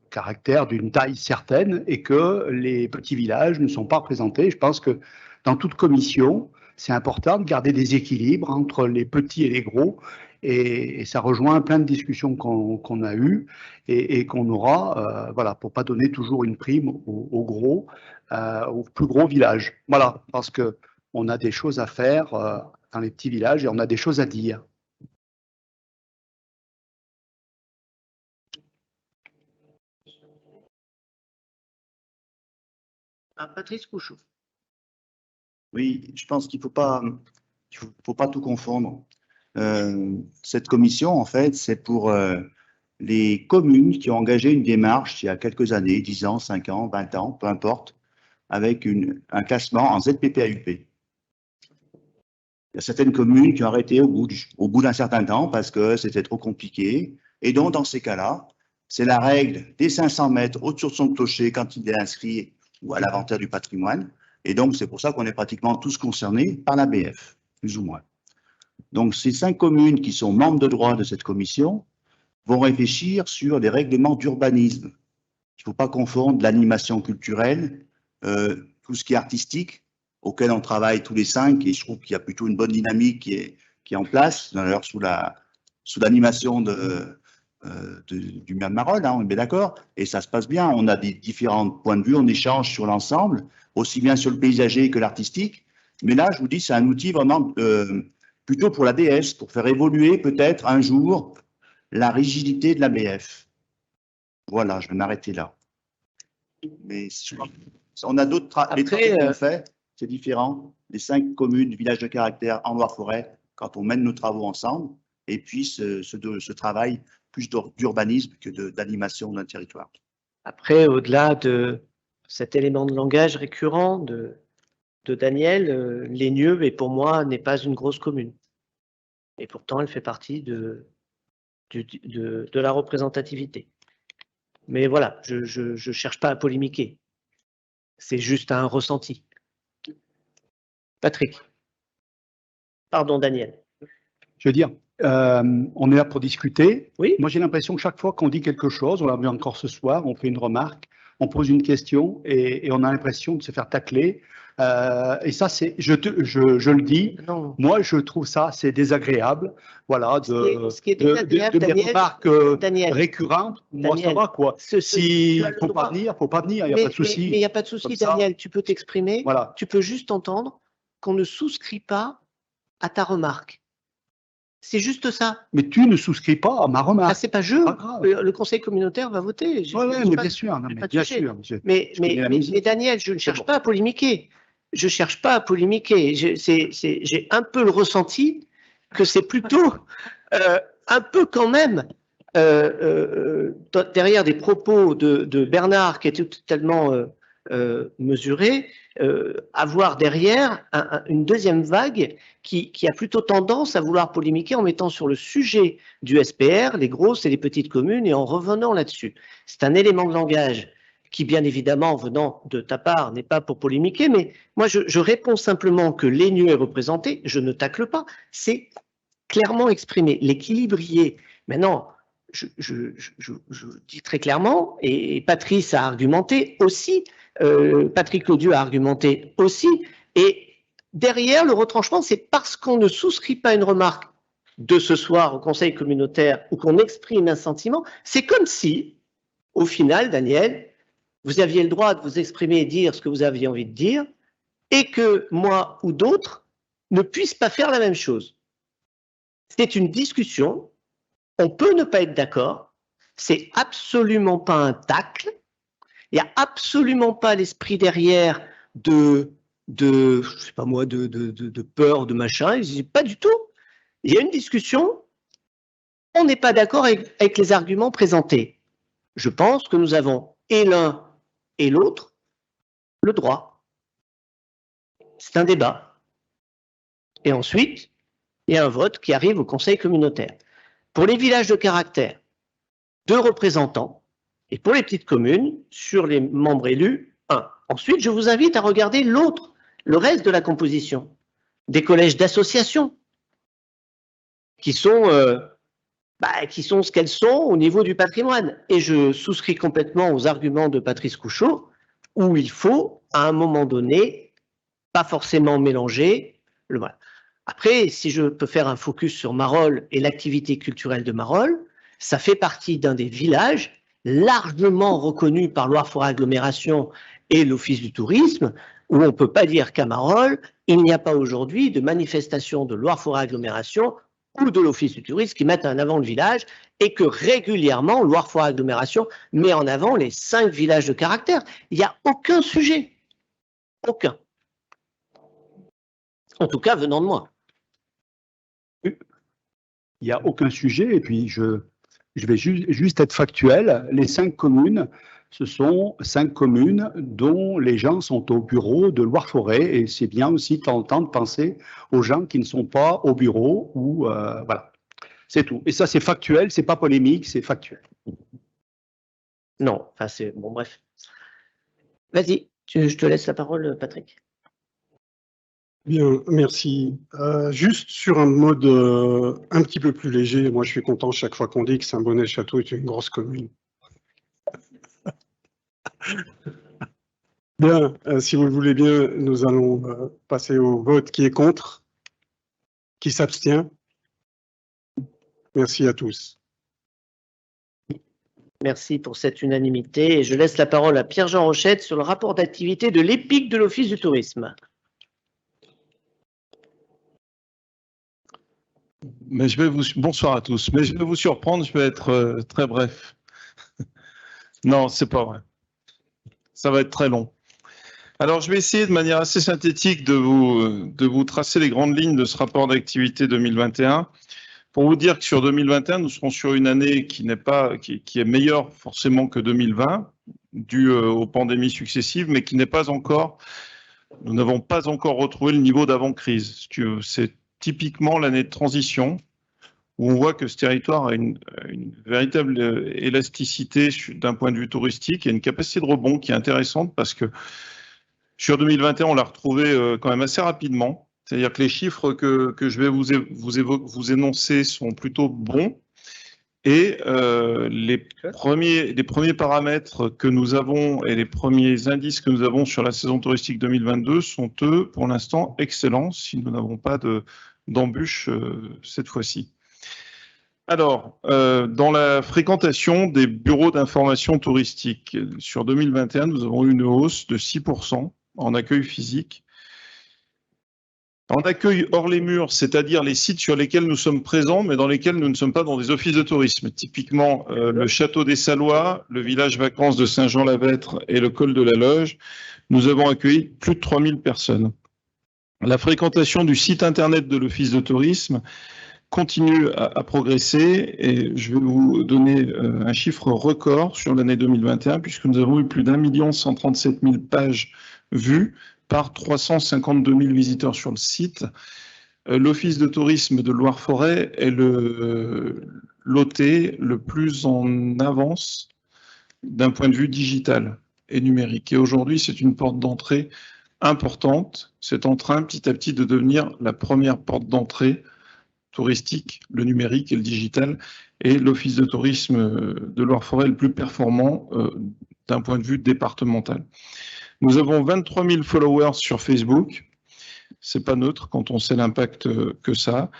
caractère d'une taille certaine et que les petits villages ne sont pas représentés. Je pense que dans toute commission, c'est important de garder des équilibres entre les petits et les gros. Et ça rejoint plein de discussions qu'on a eues et qu'on aura, voilà, pour pas donner toujours une prime aux gros, aux plus gros villages. Voilà, parce que on a des choses à faire dans les petits villages et on a des choses à dire. Patrice Couchot. Oui, je pense qu'il faut pas tout confondre. Cette commission, en fait, c'est pour les communes qui ont engagé une démarche il y a quelques années, 10 ans, 5 ans, 20 ans, peu importe, avec un classement en ZPPAUP. Il y a certaines communes qui ont arrêté au bout d'un certain temps parce que c'était trop compliqué. Et donc, dans ces cas-là, c'est la règle des 500 mètres au-dessus de son clocher quand il est inscrit ou à l'inventaire du patrimoine. Et donc, c'est pour ça qu'on est pratiquement tous concernés par l'ABF, plus ou moins. Donc, ces 5 communes qui sont membres de droit de cette commission vont réfléchir sur des règlements d'urbanisme. Il ne faut pas confondre l'animation culturelle, tout ce qui est artistique, auquel on travaille tous les 5, et je trouve qu'il y a plutôt une bonne dynamique qui est en place, d'ailleurs sous l'animation du maire de Marolles, hein, on est bien d'accord, et ça se passe bien, on a des différents points de vue, on échange sur l'ensemble, aussi bien sur le paysager que l'artistique, mais là, je vous dis, c'est un outil vraiment plutôt pour l'ABF, pour faire évoluer peut-être un jour la rigidité de l'ABF. Voilà, je vais m'arrêter là. Mais On a d'autres les Après, travaux qu'on fait, c'est différent. Les 5 communes, villages de caractère en Loire-Forêt, quand on mène nos travaux ensemble, et puis ce travail plus d'urbanisme que d'animation d'un territoire. Après, au-delà de cet élément de langage récurrent de Daniel, Lénieux, et pour moi, n'est pas une grosse commune. Et pourtant, elle fait partie de la représentativité. Mais voilà, je ne cherche pas à polémiquer. C'est juste un ressenti. Patrick. Pardon, Daniel. Je veux dire, on est là pour discuter. Oui. Moi, j'ai l'impression que chaque fois qu'on dit quelque chose, on l'a vu encore ce soir, on fait une remarque, on pose une question et on a l'impression de se faire tacler. Et ça, c'est, je le dis, non. Moi, je trouve ça, c'est désagréable. Voilà, ce qui est désagréable, des remarques Daniel, récurrentes. Moi, Daniel, ça va, quoi. S'il ne faut pas venir, il ne faut pas venir, il n'y a pas de souci. Mais il n'y a pas de souci, Daniel, tu peux t'exprimer. Voilà. Tu peux juste entendre qu'on ne souscrit pas à ta remarque. C'est juste ça. Mais tu ne souscris pas à ma remarque. Ah, c'est pas je. Le conseil communautaire va voter. Oui, mais bien sûr. Mais Daniel, je ne cherche pas à polémiquer. Je ne cherche pas à polémiquer. J'ai un peu le ressenti que c'est plutôt un peu quand même derrière des propos de Bernard qui étaient totalement mesurés, avoir derrière une deuxième vague qui a plutôt tendance à vouloir polémiquer en mettant sur le sujet du SPR les grosses et les petites communes et en revenant là-dessus. C'est un élément de langage qui, bien évidemment, venant de ta part, n'est pas pour polémiquer, mais moi, je réponds simplement que Lénieux est représenté, je ne tacle pas, c'est clairement exprimé. L'équilibrier, maintenant, je dis très clairement, et Patrice a argumenté aussi, Patrick Laudieu a argumenté aussi, et derrière le retranchement, c'est parce qu'on ne souscrit pas une remarque de ce soir au conseil communautaire ou qu'on exprime un sentiment, c'est comme si, au final, Daniel, vous aviez le droit de vous exprimer et dire ce que vous aviez envie de dire, et que moi ou d'autres ne puissent pas faire la même chose. C'est une discussion, on peut ne pas être d'accord, c'est absolument pas un tacle, il n'y a absolument pas l'esprit derrière je sais pas moi, de peur, de machin, pas du tout. Il y a une discussion, on n'est pas d'accord avec les arguments présentés. Je pense que nous avons et l'un et l'autre le droit. C'est un débat. Et ensuite, il y a un vote qui arrive au conseil communautaire. Pour les villages de caractère, 2 représentants, et pour les petites communes, sur les membres élus, 1. Ensuite, je vous invite à regarder le reste de la composition, des collèges d'associations, qui sont ce qu'elles sont au niveau du patrimoine. Et je souscris complètement aux arguments de Patrice Couchot, où il faut, à un moment donné, pas forcément mélanger le mal. Après, si je peux faire un focus sur Marolles et l'activité culturelle de Marolles, ça fait partie d'un des villages largement reconnus par Loire-Forêt Agglomération et l'Office du tourisme, où on ne peut pas dire qu'à Marolles, il n'y a pas aujourd'hui de manifestation de Loire-Forêt Agglomération ou de l'Office du tourisme qui mettent en avant le village et que régulièrement, Loire-Forêt Agglomération met en avant les 5 villages de caractère. Il n'y a aucun sujet. Aucun. En tout cas, venant de moi. Il n'y a aucun sujet, et puis je vais juste être factuel. Les 5 communes, ce sont 5 communes dont les gens sont au bureau de Loire-Forêt, et c'est bien aussi de temps en temps de penser aux gens qui ne sont pas au bureau, ou voilà, c'est tout. Et ça, c'est factuel, c'est pas polémique, c'est factuel. Non, enfin c'est bon, bref. Vas-y, je te laisse la parole, Patrick. Bien, merci. Juste sur un mode un petit peu plus léger, moi je suis content chaque fois qu'on dit que Saint-Bonnet-Château est une grosse commune. Bien, si vous le voulez bien, nous allons passer au vote. Qui est contre? Qui s'abstient? Merci à tous. Merci pour cette unanimité. Et je laisse la parole à Pierre-Jean Rochette sur le rapport d'activité de l'EPIC de l'Office du tourisme. Mais bonsoir à tous. Mais je vais vous surprendre, je vais être très bref. Non, c'est pas vrai. Ça va être très long. Alors, je vais essayer de manière assez synthétique de vous tracer les grandes lignes de ce rapport d'activité 2021. Pour vous dire que sur 2021, nous serons sur une année qui est meilleure forcément que 2020, due aux pandémies successives, mais qui n'est pas encore, nous n'avons pas encore retrouvé le niveau d'avant-crise. C'est typiquement l'année de transition, où on voit que ce territoire a une véritable élasticité d'un point de vue touristique et une capacité de rebond qui est intéressante parce que sur 2021, on l'a retrouvé quand même assez rapidement. C'est-à-dire que les chiffres que je vais vous énoncer sont plutôt bons. Et les premiers paramètres que nous avons et les premiers indices que nous avons sur la saison touristique 2022 sont, eux, pour l'instant, excellents, si nous n'avons pas d'embûches cette fois-ci. Alors, dans la fréquentation des bureaux d'information touristique, sur 2021, nous avons eu une hausse de 6% en accueil physique. En accueil hors les murs, c'est-à-dire les sites sur lesquels nous sommes présents, mais dans lesquels nous ne sommes pas dans des offices de tourisme. Typiquement, le château des Salois, le village vacances de Saint-Jean-la-Vêtre et le col de la Loge, nous avons accueilli plus de 3000 personnes. La fréquentation du site internet de l'office de tourisme continue à progresser et je vais vous donner un chiffre record sur l'année 2021 puisque nous avons eu plus d'1 137 000 pages vues par 352 000 visiteurs sur le site. L'office de tourisme de Loire-Forêt est l'OT le plus en avance d'un point de vue digital et numérique. Et aujourd'hui, c'est une porte d'entrée importante. C'est en train petit à petit de devenir la première porte d'entrée touristique, le numérique et le digital, et l'office de tourisme de Loire-Forêt le plus performant d'un point de vue départemental. Nous avons 23 000 followers sur Facebook. C'est pas neutre quand on sait l'impact que ça a.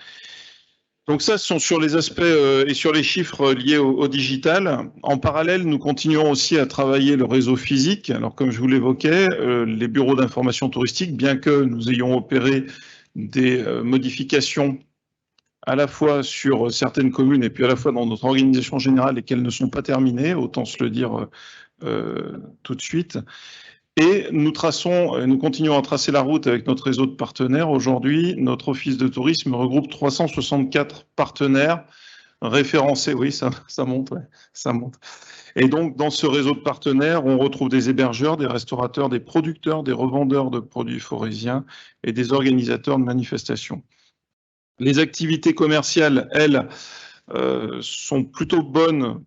Donc ça, ce sont sur les aspects et sur les chiffres liés au digital. En parallèle, nous continuons aussi à travailler le réseau physique. Alors comme je vous l'évoquais, les bureaux d'information touristique, bien que nous ayons opéré des modifications à la fois sur certaines communes et puis à la fois dans notre organisation générale et qu'elles ne sont pas terminées, autant se le dire tout de suite. Et nous continuons à tracer la route avec notre réseau de partenaires. Aujourd'hui, notre office de tourisme regroupe 364 partenaires référencés. Oui, ça monte, ouais, ça monte. Et donc, dans ce réseau de partenaires, on retrouve des hébergeurs, des restaurateurs, des producteurs, des revendeurs de produits forésiens et des organisateurs de manifestations. Les activités commerciales, elles, sont plutôt bonnes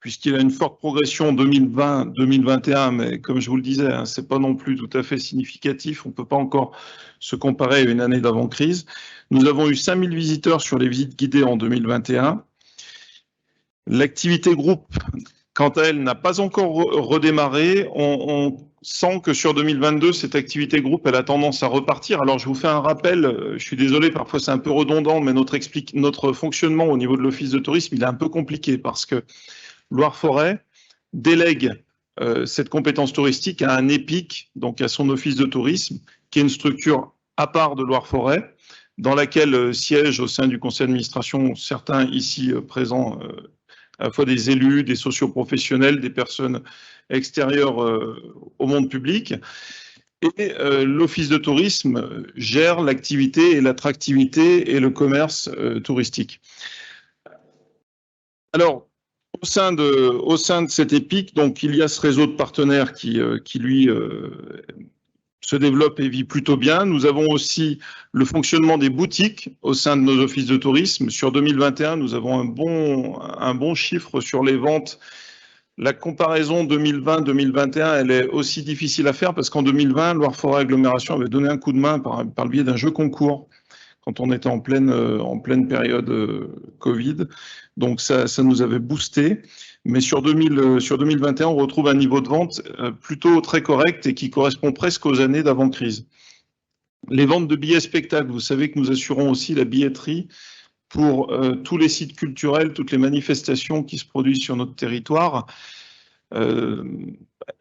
puisqu'il y a une forte progression 2020-2021, mais comme je vous le disais, hein, ce n'est pas non plus tout à fait significatif. On ne peut pas encore se comparer à une année d'avant-crise. Nous avons eu 5000 visiteurs sur les visites guidées en 2021. L'activité groupe, quant à elle, n'a pas encore redémarré. On sent que sur 2022, cette activité groupe, elle a tendance à repartir. Alors, je vous fais un rappel, je suis désolé, parfois c'est un peu redondant, mais notre fonctionnement au niveau de l'office de tourisme, il est un peu compliqué parce que Loire-Forêt délègue cette compétence touristique à un EPIC, donc à son office de tourisme, qui est une structure à part de Loire-Forêt, dans laquelle siègent au sein du conseil d'administration certains ici présents, à la fois des élus, des socioprofessionnels, des personnes extérieures au monde public. Et l'office de tourisme gère l'activité et l'attractivité et le commerce touristique. Alors, au sein de cet EPIC, donc, il y a ce réseau de partenaires qui lui, se développe et vit plutôt bien. Nous avons aussi le fonctionnement des boutiques au sein de nos offices de tourisme. Sur 2021, nous avons un bon chiffre sur les ventes. La comparaison 2020-2021, elle est aussi difficile à faire parce qu'en 2020, Loire-Forêt Agglomération avait donné un coup de main par le biais d'un jeu concours quand on était en pleine période Covid. Donc ça nous avait boosté. Mais sur 2021, on retrouve un niveau de vente plutôt très correct et qui correspond presque aux années d'avant-crise. Les ventes de billets spectacles, vous savez que nous assurons aussi la billetterie pour tous les sites culturels, toutes les manifestations qui se produisent sur notre territoire.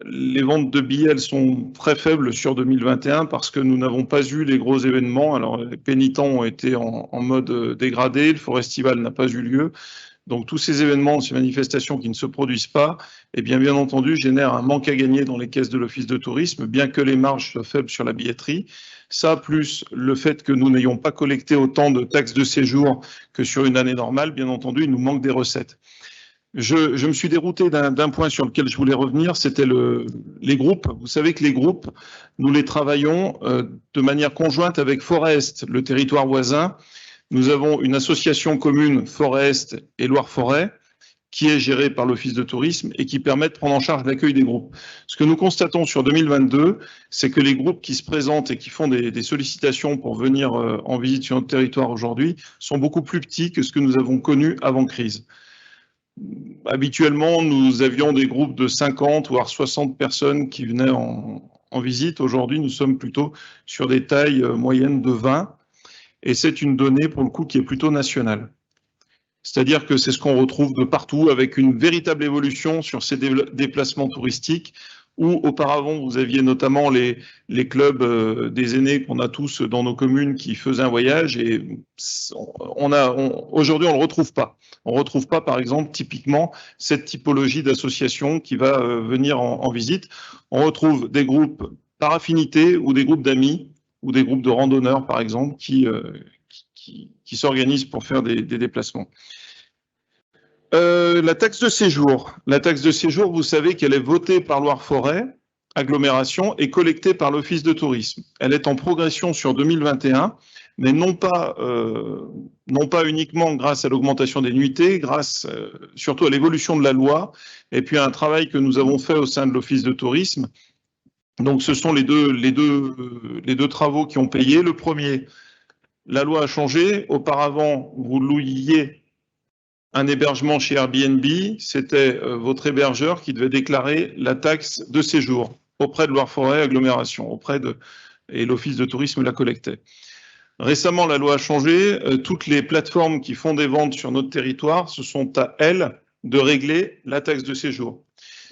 Les ventes de billets, elles sont très faibles sur 2021 parce que nous n'avons pas eu les gros événements. Alors, les pénitents ont été en mode dégradé, le Forestival n'a pas eu lieu, Donc tous ces événements, ces manifestations qui ne se produisent pas, eh bien entendu, génèrent un manque à gagner dans les caisses de l'Office de tourisme, bien que les marges soient faibles sur la billetterie. Ça, plus le fait que nous n'ayons pas collecté autant de taxes de séjour que sur une année normale, bien entendu, il nous manque des recettes. Je me suis dérouté d'un point sur lequel je voulais revenir, c'était les groupes. Vous savez que les groupes, nous les travaillons de manière conjointe avec Forest, le territoire voisin. Nous avons une association commune Forest et Loire-Forêt qui est gérée par l'Office de tourisme et qui permet de prendre en charge l'accueil des groupes. Ce que nous constatons sur 2022, c'est que les groupes qui se présentent et qui font des sollicitations pour venir en visite sur notre territoire aujourd'hui sont beaucoup plus petits que ce que nous avons connu avant crise. Habituellement, nous avions des groupes de 50 voire 60 personnes qui venaient en visite. Aujourd'hui, nous sommes plutôt sur des tailles moyennes de 20. Et c'est une donnée, pour le coup, qui est plutôt nationale. C'est-à-dire que c'est ce qu'on retrouve de partout, avec une véritable évolution sur ces déplacements touristiques, où auparavant, vous aviez notamment les clubs des aînés qu'on a tous dans nos communes qui faisaient un voyage, et aujourd'hui, on ne le retrouve pas. On ne retrouve pas, par exemple, typiquement, cette typologie d'association qui va venir en visite. On retrouve des groupes par affinité ou des groupes d'amis, ou des groupes de randonneurs, par exemple, qui s'organisent pour faire des déplacements. La taxe de séjour. La taxe de séjour, vous savez qu'elle est votée par Loire-Forêt, agglomération, et collectée par l'Office de tourisme. Elle est en progression sur 2021, mais non pas uniquement grâce à l'augmentation des nuitées, grâce surtout à l'évolution de la loi, et puis à un travail que nous avons fait au sein de l'Office de tourisme. Donc ce sont les deux travaux qui ont payé. Le premier, la loi a changé. Auparavant, vous louiez un hébergement chez Airbnb, c'était votre hébergeur qui devait déclarer la taxe de séjour auprès de Loire-Forêt agglomération, et l'Office de tourisme la collectait. Récemment, la loi a changé. Toutes les plateformes qui font des ventes sur notre territoire, ce sont à elles de régler la taxe de séjour.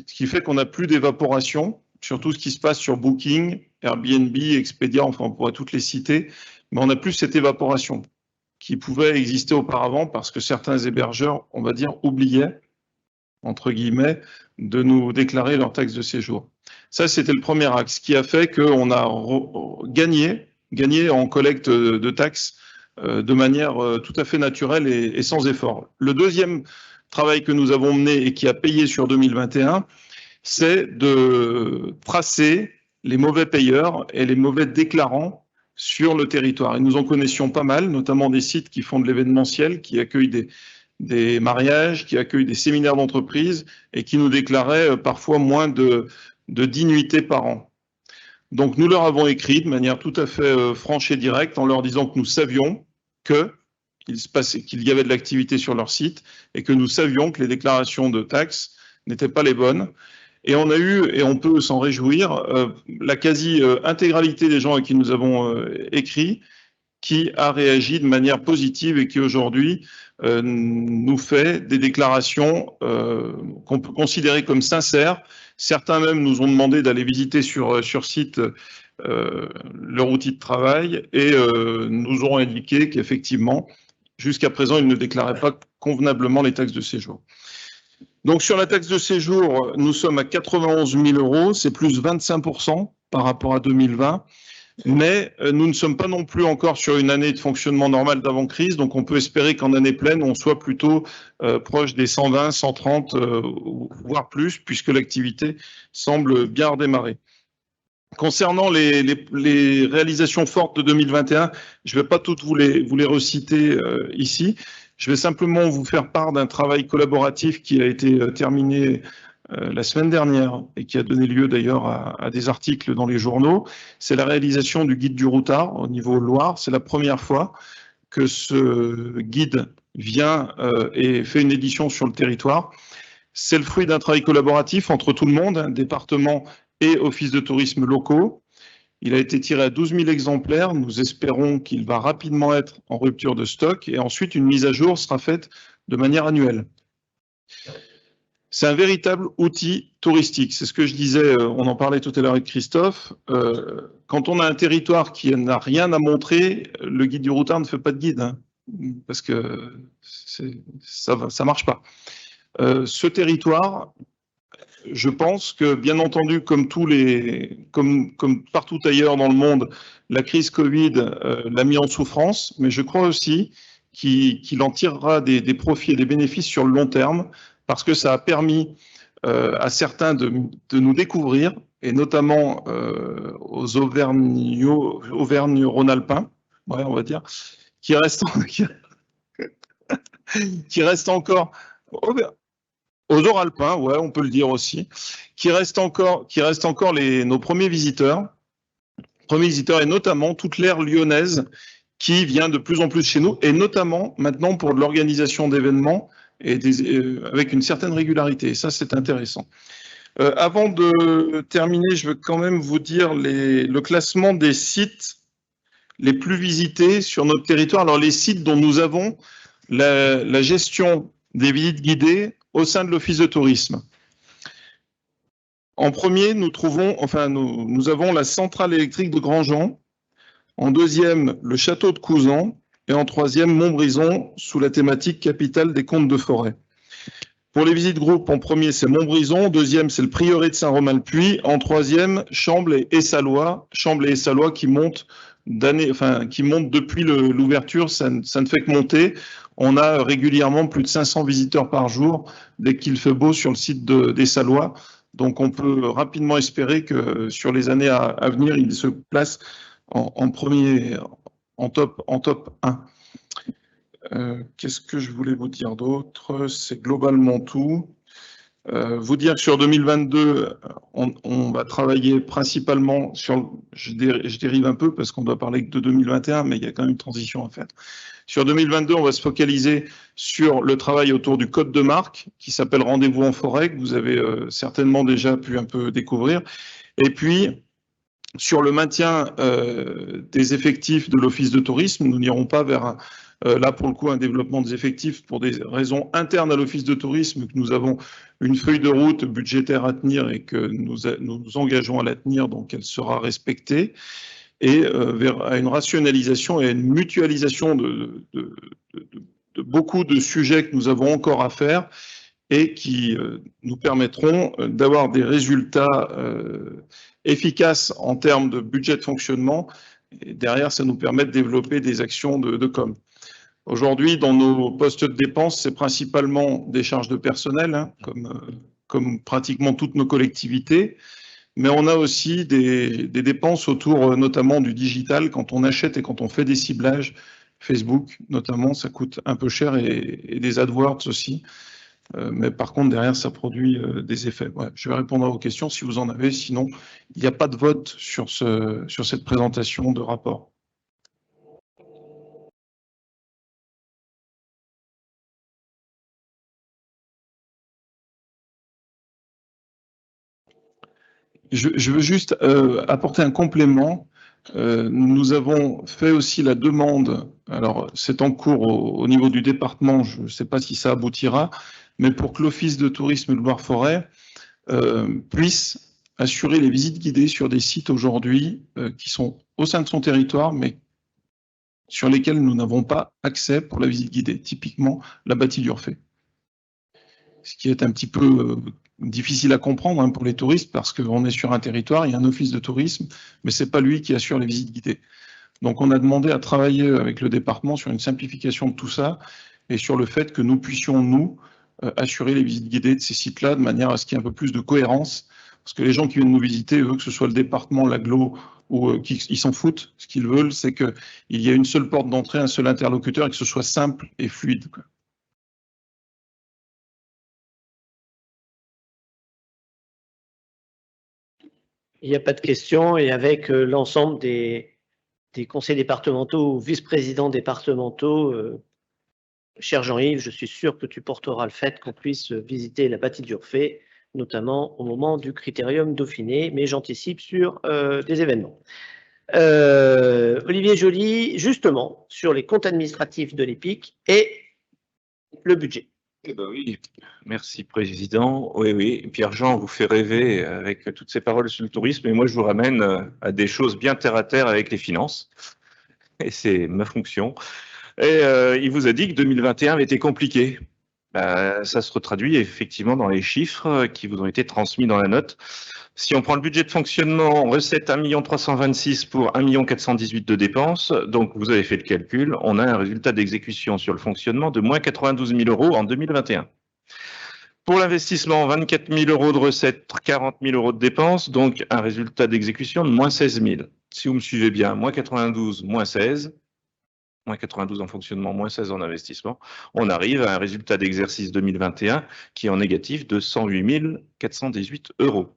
Ce qui fait qu'on n'a plus d'évaporation sur tout ce qui se passe sur Booking, Airbnb, Expedia, enfin on pourrait toutes les citer, mais on n'a plus cette évaporation qui pouvait exister auparavant parce que certains hébergeurs, on va dire, oubliaient, entre guillemets, de nous déclarer leur taxe de séjour. Ça, c'était le premier axe qui a fait qu'on a gagné en collecte de taxes de manière tout à fait naturelle et sans effort. Le deuxième travail que nous avons mené et qui a payé sur 2021, c'est de tracer les mauvais payeurs et les mauvais déclarants sur le territoire. Et nous en connaissions pas mal, notamment des sites qui font de l'événementiel, qui accueillent des mariages, qui accueillent des séminaires d'entreprise et qui nous déclaraient parfois moins de 10 nuitées par an. Donc nous leur avons écrit de manière tout à fait franche et directe en leur disant que nous savions qu'il y avait de l'activité sur leur site et que nous savions que les déclarations de taxes n'étaient pas les bonnes. Et on a eu, et on peut s'en réjouir, la quasi-intégralité des gens à qui nous avons écrit qui a réagi de manière positive et qui aujourd'hui nous fait des déclarations qu'on peut considérer comme sincères. Certains même nous ont demandé d'aller visiter sur site leur outil de travail et nous ont indiqué qu'effectivement, jusqu'à présent, ils ne déclaraient pas convenablement les taxes de séjour. Donc sur la taxe de séjour, nous sommes à 91 000 €, c'est plus 25% par rapport à 2020, mais nous ne sommes pas non plus encore sur une année de fonctionnement normal d'avant-crise, donc on peut espérer qu'en année pleine, on soit plutôt proche des 120, 130, voire plus, puisque l'activité semble bien redémarrer. Concernant les réalisations fortes de 2021, je ne vais pas toutes vous les reciter ici. Je vais simplement vous faire part d'un travail collaboratif qui a été terminé la semaine dernière et qui a donné lieu d'ailleurs à des articles dans les journaux. C'est la réalisation du guide du routard au niveau Loire. C'est la première fois que ce guide vient et fait une édition sur le territoire. C'est le fruit d'un travail collaboratif entre tout le monde, département et office de tourisme locaux. Il a été tiré à 12 000 exemplaires. Nous espérons qu'il va rapidement être en rupture de stock et ensuite une mise à jour sera faite de manière annuelle. C'est un véritable outil touristique. C'est ce que je disais, on en parlait tout à l'heure avec Christophe. Quand on a un territoire qui n'a rien à montrer, le guide du routard ne fait pas de guide. Hein. parce que ça marche pas. Ce territoire, je pense que, bien entendu, comme partout ailleurs dans le monde, la crise Covid l'a mis en souffrance, mais je crois aussi qu'il en tirera des profits et des bénéfices sur le long terme, parce que ça a permis à certains de nous découvrir, et notamment aux Auvergne-Rhône-Alpins, ouais, on va dire, qui restent encore aux Oralpins, ouais, on peut le dire aussi, qui restent encore nos premiers visiteurs, et notamment toute l'ère lyonnaise qui vient de plus en plus chez nous, et notamment maintenant pour de l'organisation d'événements et avec une certaine régularité. Et ça, c'est intéressant. Avant de terminer, je veux quand même vous dire le classement des sites les plus visités sur notre territoire. Alors, les sites dont nous avons la gestion des visites guidées au sein de l'Office de tourisme. En premier, nous avons la centrale électrique de Grandjean. En deuxième, le château de Couzan. Et en troisième, Montbrison, sous la thématique capitale des contes de forêt. Pour les visites groupes, en premier, c'est Montbrison. En deuxième, c'est le prieuré de Saint-Romain-le-Puy. En troisième, Chambles et Essalois. Chambles et Essalois qui montent depuis l'ouverture, ça ne fait que monter. On a régulièrement plus de 500 visiteurs par jour dès qu'il fait beau sur le site des Salois. Donc on peut rapidement espérer que sur les années à venir, il se place en premier, en top 1. Qu'est-ce que je voulais vous dire d'autre? C'est globalement tout. Vous dire que sur 2022, on va travailler principalement sur, je dérive un peu parce qu'on doit parler que de 2021, mais il y a quand même une transition à faire. Sur 2022, on va se focaliser sur le travail autour du code de marque qui s'appelle Rendez-vous en forêt, que vous avez certainement déjà pu un peu découvrir. Et puis, sur le maintien des effectifs de l'Office de tourisme, nous n'irons pas vers là, pour le coup, un développement des effectifs pour des raisons internes à l'Office de tourisme, que nous avons une feuille de route budgétaire à tenir et que nous nous engageons à la tenir, donc elle sera respectée, et vers une rationalisation et à une mutualisation de beaucoup de sujets que nous avons encore à faire et qui nous permettront d'avoir des résultats efficaces en termes de budget de fonctionnement. Et derrière, ça nous permet de développer des actions de com. Aujourd'hui, dans nos postes de dépenses, c'est principalement des charges de personnel, hein, comme pratiquement toutes nos collectivités, mais on a aussi des dépenses autour notamment du digital, quand on achète et quand on fait des ciblages, Facebook notamment, ça coûte un peu cher, et des AdWords aussi, mais par contre derrière ça produit des effets. Ouais, je vais répondre à vos questions si vous en avez, sinon il n'y a pas de vote sur cette présentation de rapport. Je veux juste apporter un complément. Nous avons fait aussi la demande, alors c'est en cours au niveau du département, je ne sais pas si ça aboutira, mais pour que l'Office de tourisme de Loire-Forêt puisse assurer les visites guidées sur des sites aujourd'hui qui sont au sein de son territoire, mais sur lesquels nous n'avons pas accès pour la visite guidée, typiquement la bâtie d'Urfé. Ce qui est un petit peu difficile à comprendre hein, pour les touristes, parce qu'on est sur un territoire, il y a un office de tourisme, mais ce n'est pas lui qui assure les visites guidées. Donc on a demandé à travailler avec le département sur une simplification de tout ça, et sur le fait que nous puissions, nous, assurer les visites guidées de ces sites-là, de manière à ce qu'il y ait un peu plus de cohérence, parce que les gens qui viennent nous visiter, eux, que ce soit le département, l'agglo, ou ils s'en foutent, ce qu'ils veulent, c'est qu'il y ait une seule porte d'entrée, un seul interlocuteur, et que ce soit simple et fluide, quoi. Il n'y a pas de questions, et avec l'ensemble des conseils départementaux ou vice-présidents départementaux, cher Jean-Yves, je suis sûr que tu porteras le fait qu'on puisse visiter la bâtie d'Urfé, notamment au moment du critérium Dauphiné, mais j'anticipe sur des événements. Olivier Joly, justement, sur les comptes administratifs de l'EPIC et le budget. Eh ben oui, merci Président. Oui, Pierre-Jean vous fait rêver avec toutes ces paroles sur le tourisme, et moi je vous ramène à des choses bien terre à terre avec les finances, et c'est ma fonction. Et il vous a dit que 2021 avait été compliqué. Ça se retraduit effectivement dans les chiffres qui vous ont été transmis dans la note. Si on prend le budget de fonctionnement, recette 1 326 000 pour 1 418 000 de dépenses, donc vous avez fait le calcul, on a un résultat d'exécution sur le fonctionnement de moins 92 000 € en 2021. Pour l'investissement, 24 000 € de recettes, 40 000 € de dépenses, donc un résultat d'exécution de moins 16 000. Si vous me suivez bien, moins 92, moins 16, moins 92 en fonctionnement, moins 16 en investissement, on arrive à un résultat d'exercice 2021 qui est en négatif de 108 418 €.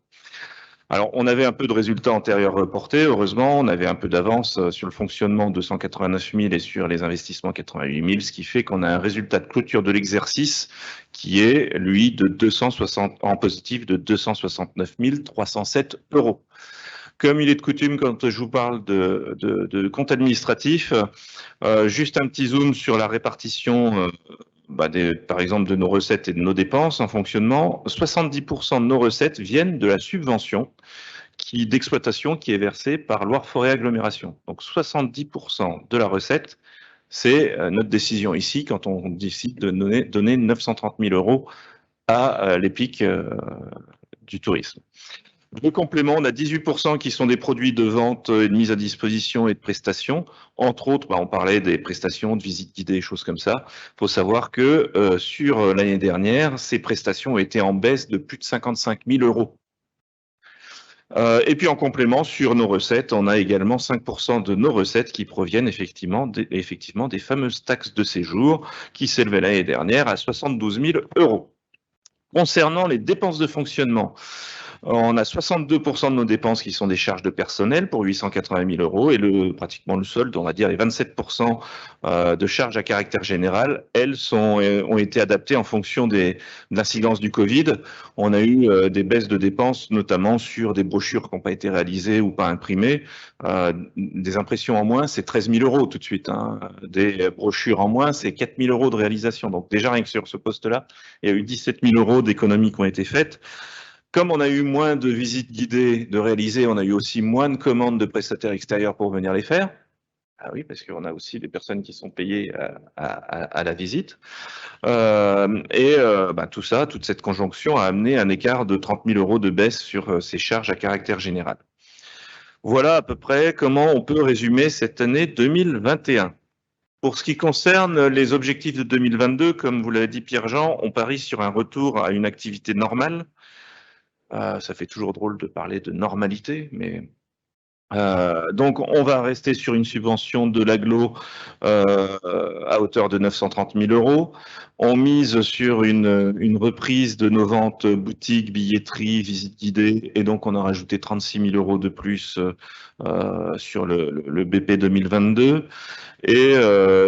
Alors, on avait un peu de résultats antérieurs reportés, heureusement, on avait un peu d'avance sur le fonctionnement de 189 000 et sur les investissements 88 000, ce qui fait qu'on a un résultat de clôture de l'exercice qui est, lui, de 260, en positif de 269 307 €. Comme il est de coutume, quand je vous parle de compte administratif, juste un petit zoom sur la répartition par exemple, de nos recettes et de nos dépenses en fonctionnement. 70% de nos recettes viennent de la subvention d'exploitation qui est versée par Loire-Forêt Agglomération. Donc 70% de la recette, c'est notre décision ici quand on décide de donner 930 000 € à l'EPIC du tourisme. Le complément, on a 18% qui sont des produits de vente et de mise à disposition et de prestations. Entre autres, on parlait des prestations de visite guidée, choses comme ça. Il faut savoir que sur l'année dernière, ces prestations ont été en baisse de plus de 55 000 €. Et puis en complément, sur nos recettes, on a également 5% de nos recettes qui proviennent effectivement des fameuses taxes de séjour qui s'élevaient l'année dernière à 72 000 €. Concernant les dépenses de fonctionnement, on a 62% de nos dépenses qui sont des charges de personnel pour 880 000 € et pratiquement le solde, on va dire les 27% de charges à caractère général, elles ont été adaptées en fonction de l'incidence du Covid. On a eu des baisses de dépenses, notamment sur des brochures qui n'ont pas été réalisées ou pas imprimées. Des impressions en moins, c'est 13 000 € tout de suite. Des brochures en moins, c'est 4 000 € de réalisation. Donc déjà, rien que sur ce poste-là, il y a eu 17 000 € d'économies qui ont été faites. Comme on a eu moins de visites guidées de réaliser, on a eu aussi moins de commandes de prestataires extérieurs pour venir les faire. Ah oui, parce qu'on a aussi des personnes qui sont payées à la visite. Tout ça, toute cette conjonction a amené un écart de 30 000 € de baisse sur ces charges à caractère général. Voilà à peu près comment on peut résumer cette année 2021. Pour ce qui concerne les objectifs de 2022, comme vous l'avez dit Pierre-Jean, on parie sur un retour à une activité normale. Ça fait toujours drôle de parler de normalité, mais donc on va rester sur une subvention de l'agglo à hauteur de 930 000 €. On mise sur une reprise de nos ventes boutiques, billetterie, visites guidées, et donc on a rajouté 36 000 € de plus sur le BP 2022. Et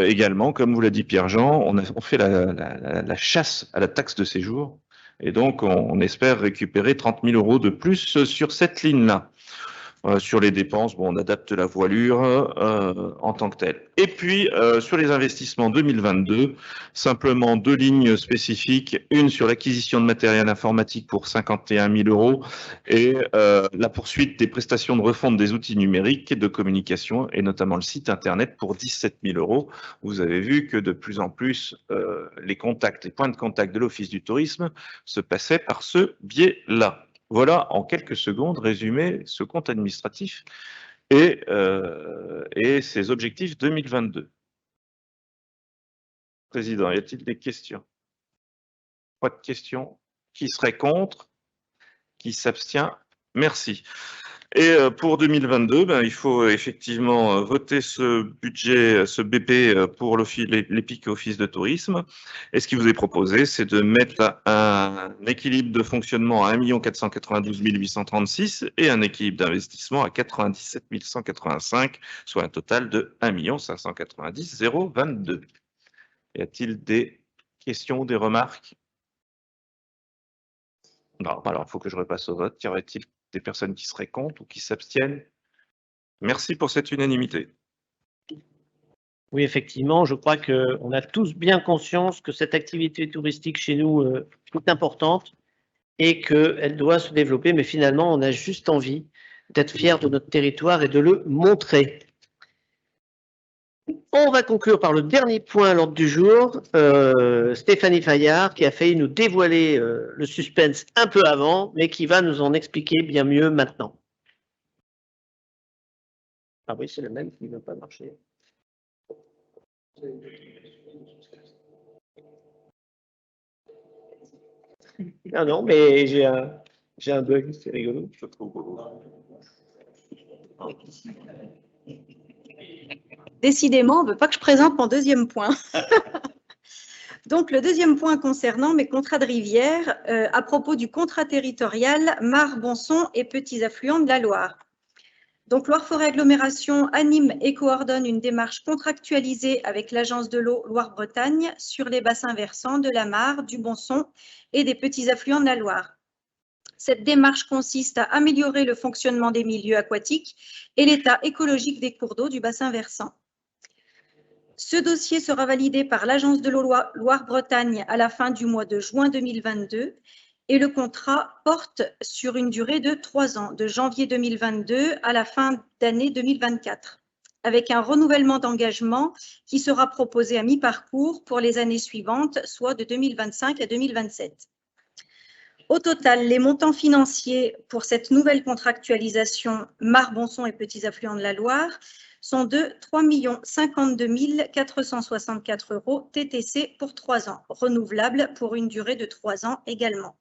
également, comme vous l'a dit Pierre-Jean, on fait la chasse à la taxe de séjour. Et donc, on espère récupérer 30 000 € de plus sur cette ligne-là. Sur les dépenses, on adapte la voilure en tant que telle. Et puis, sur les investissements 2022, simplement 2 lignes spécifiques. Une sur l'acquisition de matériel informatique pour 51 000 € et la poursuite des prestations de refonte des outils numériques et de communication, et notamment le site Internet pour 17 000 €. Vous avez vu que de plus en plus, les points de contact de l'Office du tourisme se passaient par ce biais-là. Voilà, en quelques secondes, résumé ce compte administratif et ses objectifs 2022. Président, y a-t-il des questions? Pas de questions. Qui serait contre? Qui s'abstient? Merci. Et pour 2022, il faut effectivement voter ce budget, ce BP pour l'EPIC Office de tourisme. Et ce qui vous est proposé, c'est de mettre un équilibre de fonctionnement à 1 492 836 et un équilibre d'investissement à 97 185, soit un total de 1 590 022. Y a-t-il des questions ou des remarques? Non, alors il faut que je repasse au vote. Y aurait-il des personnes qui seraient contre ou qui s'abstiennent? Merci pour cette unanimité. Oui, effectivement, je crois qu'on a tous bien conscience que cette activité touristique chez nous est importante et qu'elle doit se développer, mais finalement, on a juste envie d'être fiers de notre territoire et de le montrer. On va conclure par le dernier point à l'ordre du jour. Stéphanie Fayard, qui a failli nous dévoiler le suspense un peu avant, mais qui va nous en expliquer bien mieux maintenant. Ah oui, c'est le même qui ne veut pas marcher. Ah non, mais j'ai un bug, c'est rigolo. Décidément, on ne veut pas que je présente mon deuxième point. Donc, le deuxième point concernant mes contrats de rivière, à propos du contrat territorial Mar, Bonson et petits affluents de la Loire. Donc, Loire-Forêt Agglomération anime et coordonne une démarche contractualisée avec l'Agence de l'eau Loire-Bretagne sur les bassins versants de la Mare, du Bonson et des petits affluents de la Loire. Cette démarche consiste à améliorer le fonctionnement des milieux aquatiques et l'état écologique des cours d'eau du bassin versant. Ce dossier sera validé par l'Agence de l'eau Loire-Bretagne à la fin du mois de juin 2022 et le contrat porte sur une durée de 3 ans, de janvier 2022 à la fin d'année 2024, avec un renouvellement d'engagement qui sera proposé à mi-parcours pour les années suivantes, soit de 2025 à 2027. Au total, les montants financiers pour cette nouvelle contractualisation Mar, Bonson et petits affluents de la Loire sont de 3 052 464 € TTC pour 3 ans, renouvelables pour une durée de 3 ans également,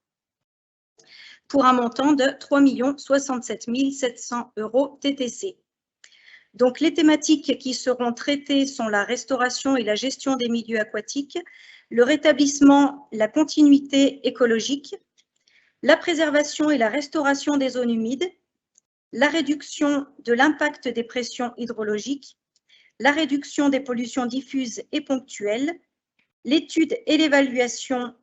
pour un montant de 3 067 700 € TTC. Donc, les thématiques qui seront traitées sont la restauration et la gestion des milieux aquatiques, le rétablissement, la continuité écologique, la préservation et la restauration des zones humides, la réduction de l'impact des pressions hydrologiques, la réduction des pollutions diffuses et ponctuelles, l'étude et l'évaluation,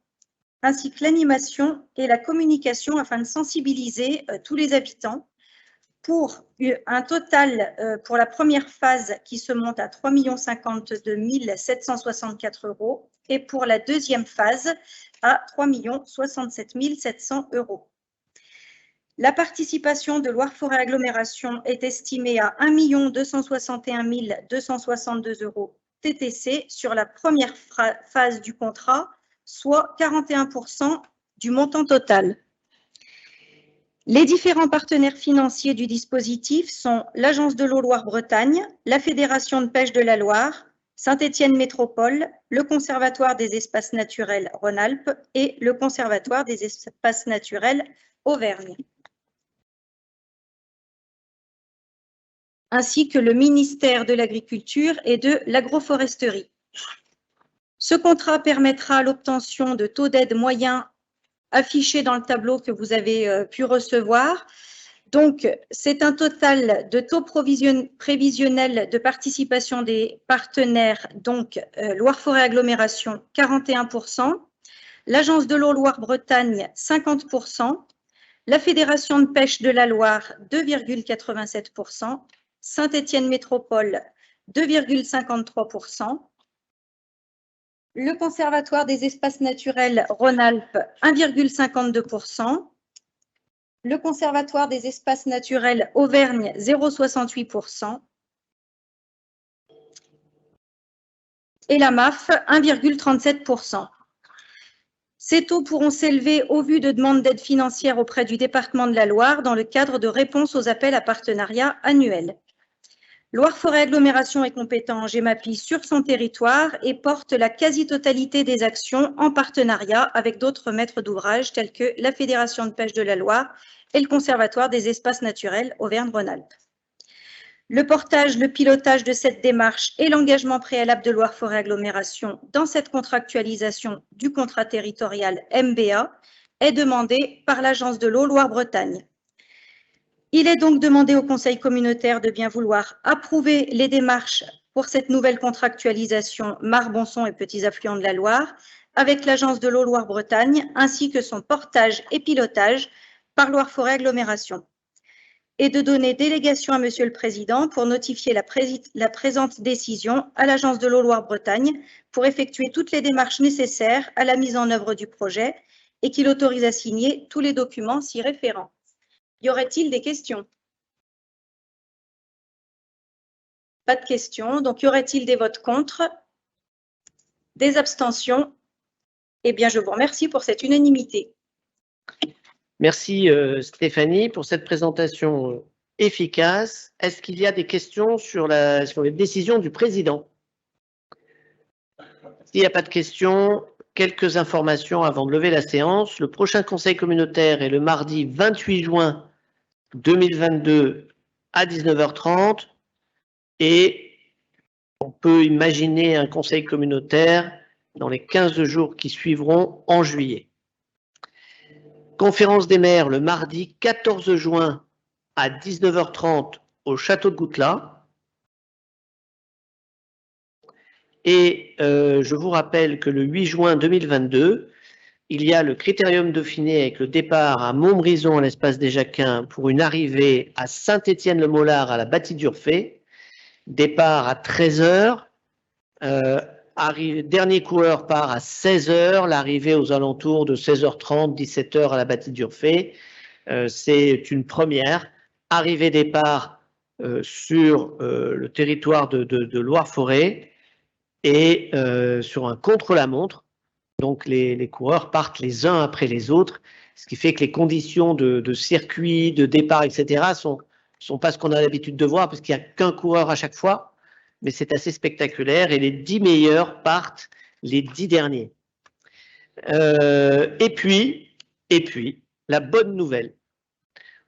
ainsi que l'animation et la communication afin de sensibiliser tous les habitants pour un total pour la première phase qui se monte à 3 052 764 € et pour la deuxième phase à 3 067 700 €. La participation de Loire-Forêt Agglomération est estimée à 1 261 262 € TTC sur la première phase du contrat, soit 41% du montant total. Les différents partenaires financiers du dispositif sont l'Agence de l'eau Loire-Bretagne, la Fédération de pêche de la Loire, Saint-Étienne Métropole, le Conservatoire des espaces naturels Rhône-Alpes et le Conservatoire des espaces naturels Auvergne, ainsi que le ministère de l'Agriculture et de l'Agroforesterie. Ce contrat permettra l'obtention de taux d'aide moyens affichés dans le tableau que vous avez pu recevoir. Donc, c'est un total de taux prévisionnels de participation des partenaires, donc Loire-Forêt Agglomération, 41%, l'Agence de l'eau Loire-Bretagne, 50%, la Fédération de pêche de la Loire, 2,87%, Saint-Étienne Métropole, 2,53%, le Conservatoire des espaces naturels Rhône-Alpes, 1,52%, le Conservatoire des espaces naturels Auvergne, 0,68%, et la MAF, 1,37%. Ces taux pourront s'élever au vu de demandes d'aide financière auprès du département de la Loire dans le cadre de réponse aux appels à partenariat annuels. Loire-Forêt Agglomération est compétent en GEMAPI sur son territoire et porte la quasi-totalité des actions en partenariat avec d'autres maîtres d'ouvrage tels que la Fédération de pêche de la Loire et le Conservatoire des espaces naturels Auvergne-Rhône-Alpes. Le portage, le pilotage de cette démarche et l'engagement préalable de Loire-Forêt Agglomération dans cette contractualisation du contrat territorial MBA est demandé par l'Agence de l'eau Loire-Bretagne. Il est donc demandé au Conseil communautaire de bien vouloir approuver les démarches pour cette nouvelle contractualisation Mar, Bonson et petits affluents de la Loire avec l'Agence de l'eau Loire-Bretagne ainsi que son portage et pilotage par Loire-Forêt Agglomération, et de donner délégation à Monsieur le Président pour notifier la présente décision à l'Agence de l'eau Loire-Bretagne pour effectuer toutes les démarches nécessaires à la mise en œuvre du projet et qu'il autorise à signer tous les documents s'y référant. Y aurait-il des questions? Pas de questions. Donc, y aurait-il des votes contre? Des abstentions? Eh bien, je vous remercie pour cette unanimité. Merci Stéphanie pour cette présentation efficace. Est-ce qu'il y a des questions sur les décisions du président? S'il n'y a pas de questions, quelques informations avant de lever la séance. Le prochain conseil communautaire est le mardi 28 juin 2022 à 19h30 et on peut imaginer un conseil communautaire dans les 15 jours qui suivront en juillet. Conférence des maires le mardi 14 juin à 19h30 au château de Goutelas. Et je vous rappelle que le 8 juin 2022, il y a le Critérium Dauphiné avec le départ à Montbrison à l'espace des Jacquins pour une arrivée à Saint-Étienne-le-Mollard à la Bâtie d'Urfé. Départ à 13h. Dernier coureur part à 16h, l'arrivée aux alentours de 16h30, 17h à la Bâtie d'Urfé. C'est une première. Arrivée-départ sur le territoire de Loire-Forêt et sur un contre-la-montre. Donc les coureurs partent les uns après les autres, ce qui fait que les conditions de circuit, de départ, etc. sont pas ce qu'on a l'habitude de voir parce qu'il n'y a qu'un coureur à chaque fois. Mais c'est assez spectaculaire et les 10 meilleurs partent les 10 derniers. Et puis, la bonne nouvelle,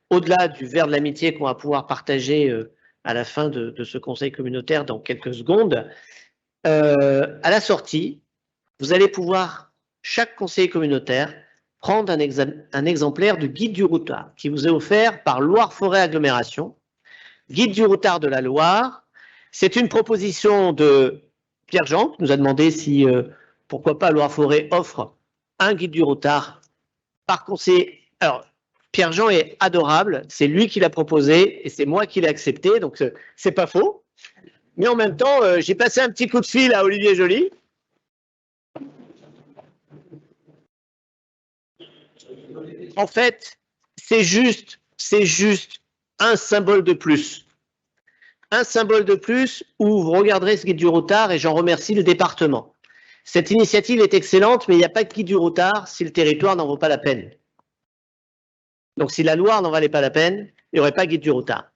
au-delà du verre de l'amitié qu'on va pouvoir partager à la fin de ce conseil communautaire dans quelques secondes, à la sortie, vous allez pouvoir, chaque conseiller communautaire, prendre un exemplaire de guide du routard qui vous est offert par Loire-Forêt Agglomération, guide du routard de la Loire. C'est une proposition de Pierre-Jean qui nous a demandé si, pourquoi pas, Loire-Forêt offre un guide du routard par conseiller. Alors, Pierre-Jean est adorable, c'est lui qui l'a proposé et c'est moi qui l'ai accepté, donc c'est pas faux. Mais en même temps, j'ai passé un petit coup de fil à Olivier Joly. En fait, c'est juste un symbole de plus. Un symbole de plus où vous regarderez ce guide du routard et j'en remercie le département. Cette initiative est excellente, mais il n'y a pas de guide du routard si le territoire n'en vaut pas la peine. Donc si la Loire n'en valait pas la peine, il n'y aurait pas de guide du routard.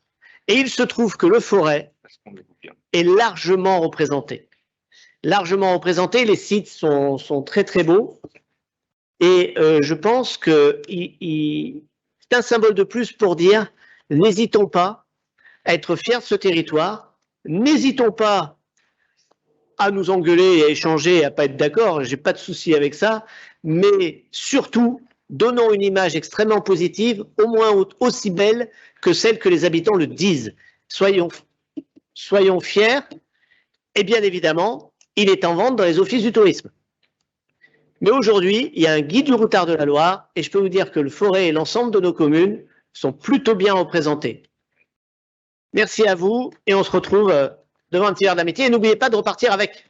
Et il se trouve que le Forêt est largement représenté. Largement représenté, les sites sont très très beaux. Et je pense que c'est un symbole de plus pour dire, n'hésitons pas à être fiers de ce territoire. N'hésitons pas à nous engueuler et à échanger et à pas être d'accord, j'ai pas de souci avec ça, mais surtout, donnons une image extrêmement positive, au moins aussi belle que celle que les habitants le disent. Soyons fiers, et bien évidemment, il est en vente dans les offices du tourisme. Mais aujourd'hui, il y a un guide du routard de la Loire, et je peux vous dire que le Forêt et l'ensemble de nos communes sont plutôt bien représentés. Merci à vous et on se retrouve devant un petit verre d'amitié. Et n'oubliez pas de repartir avec.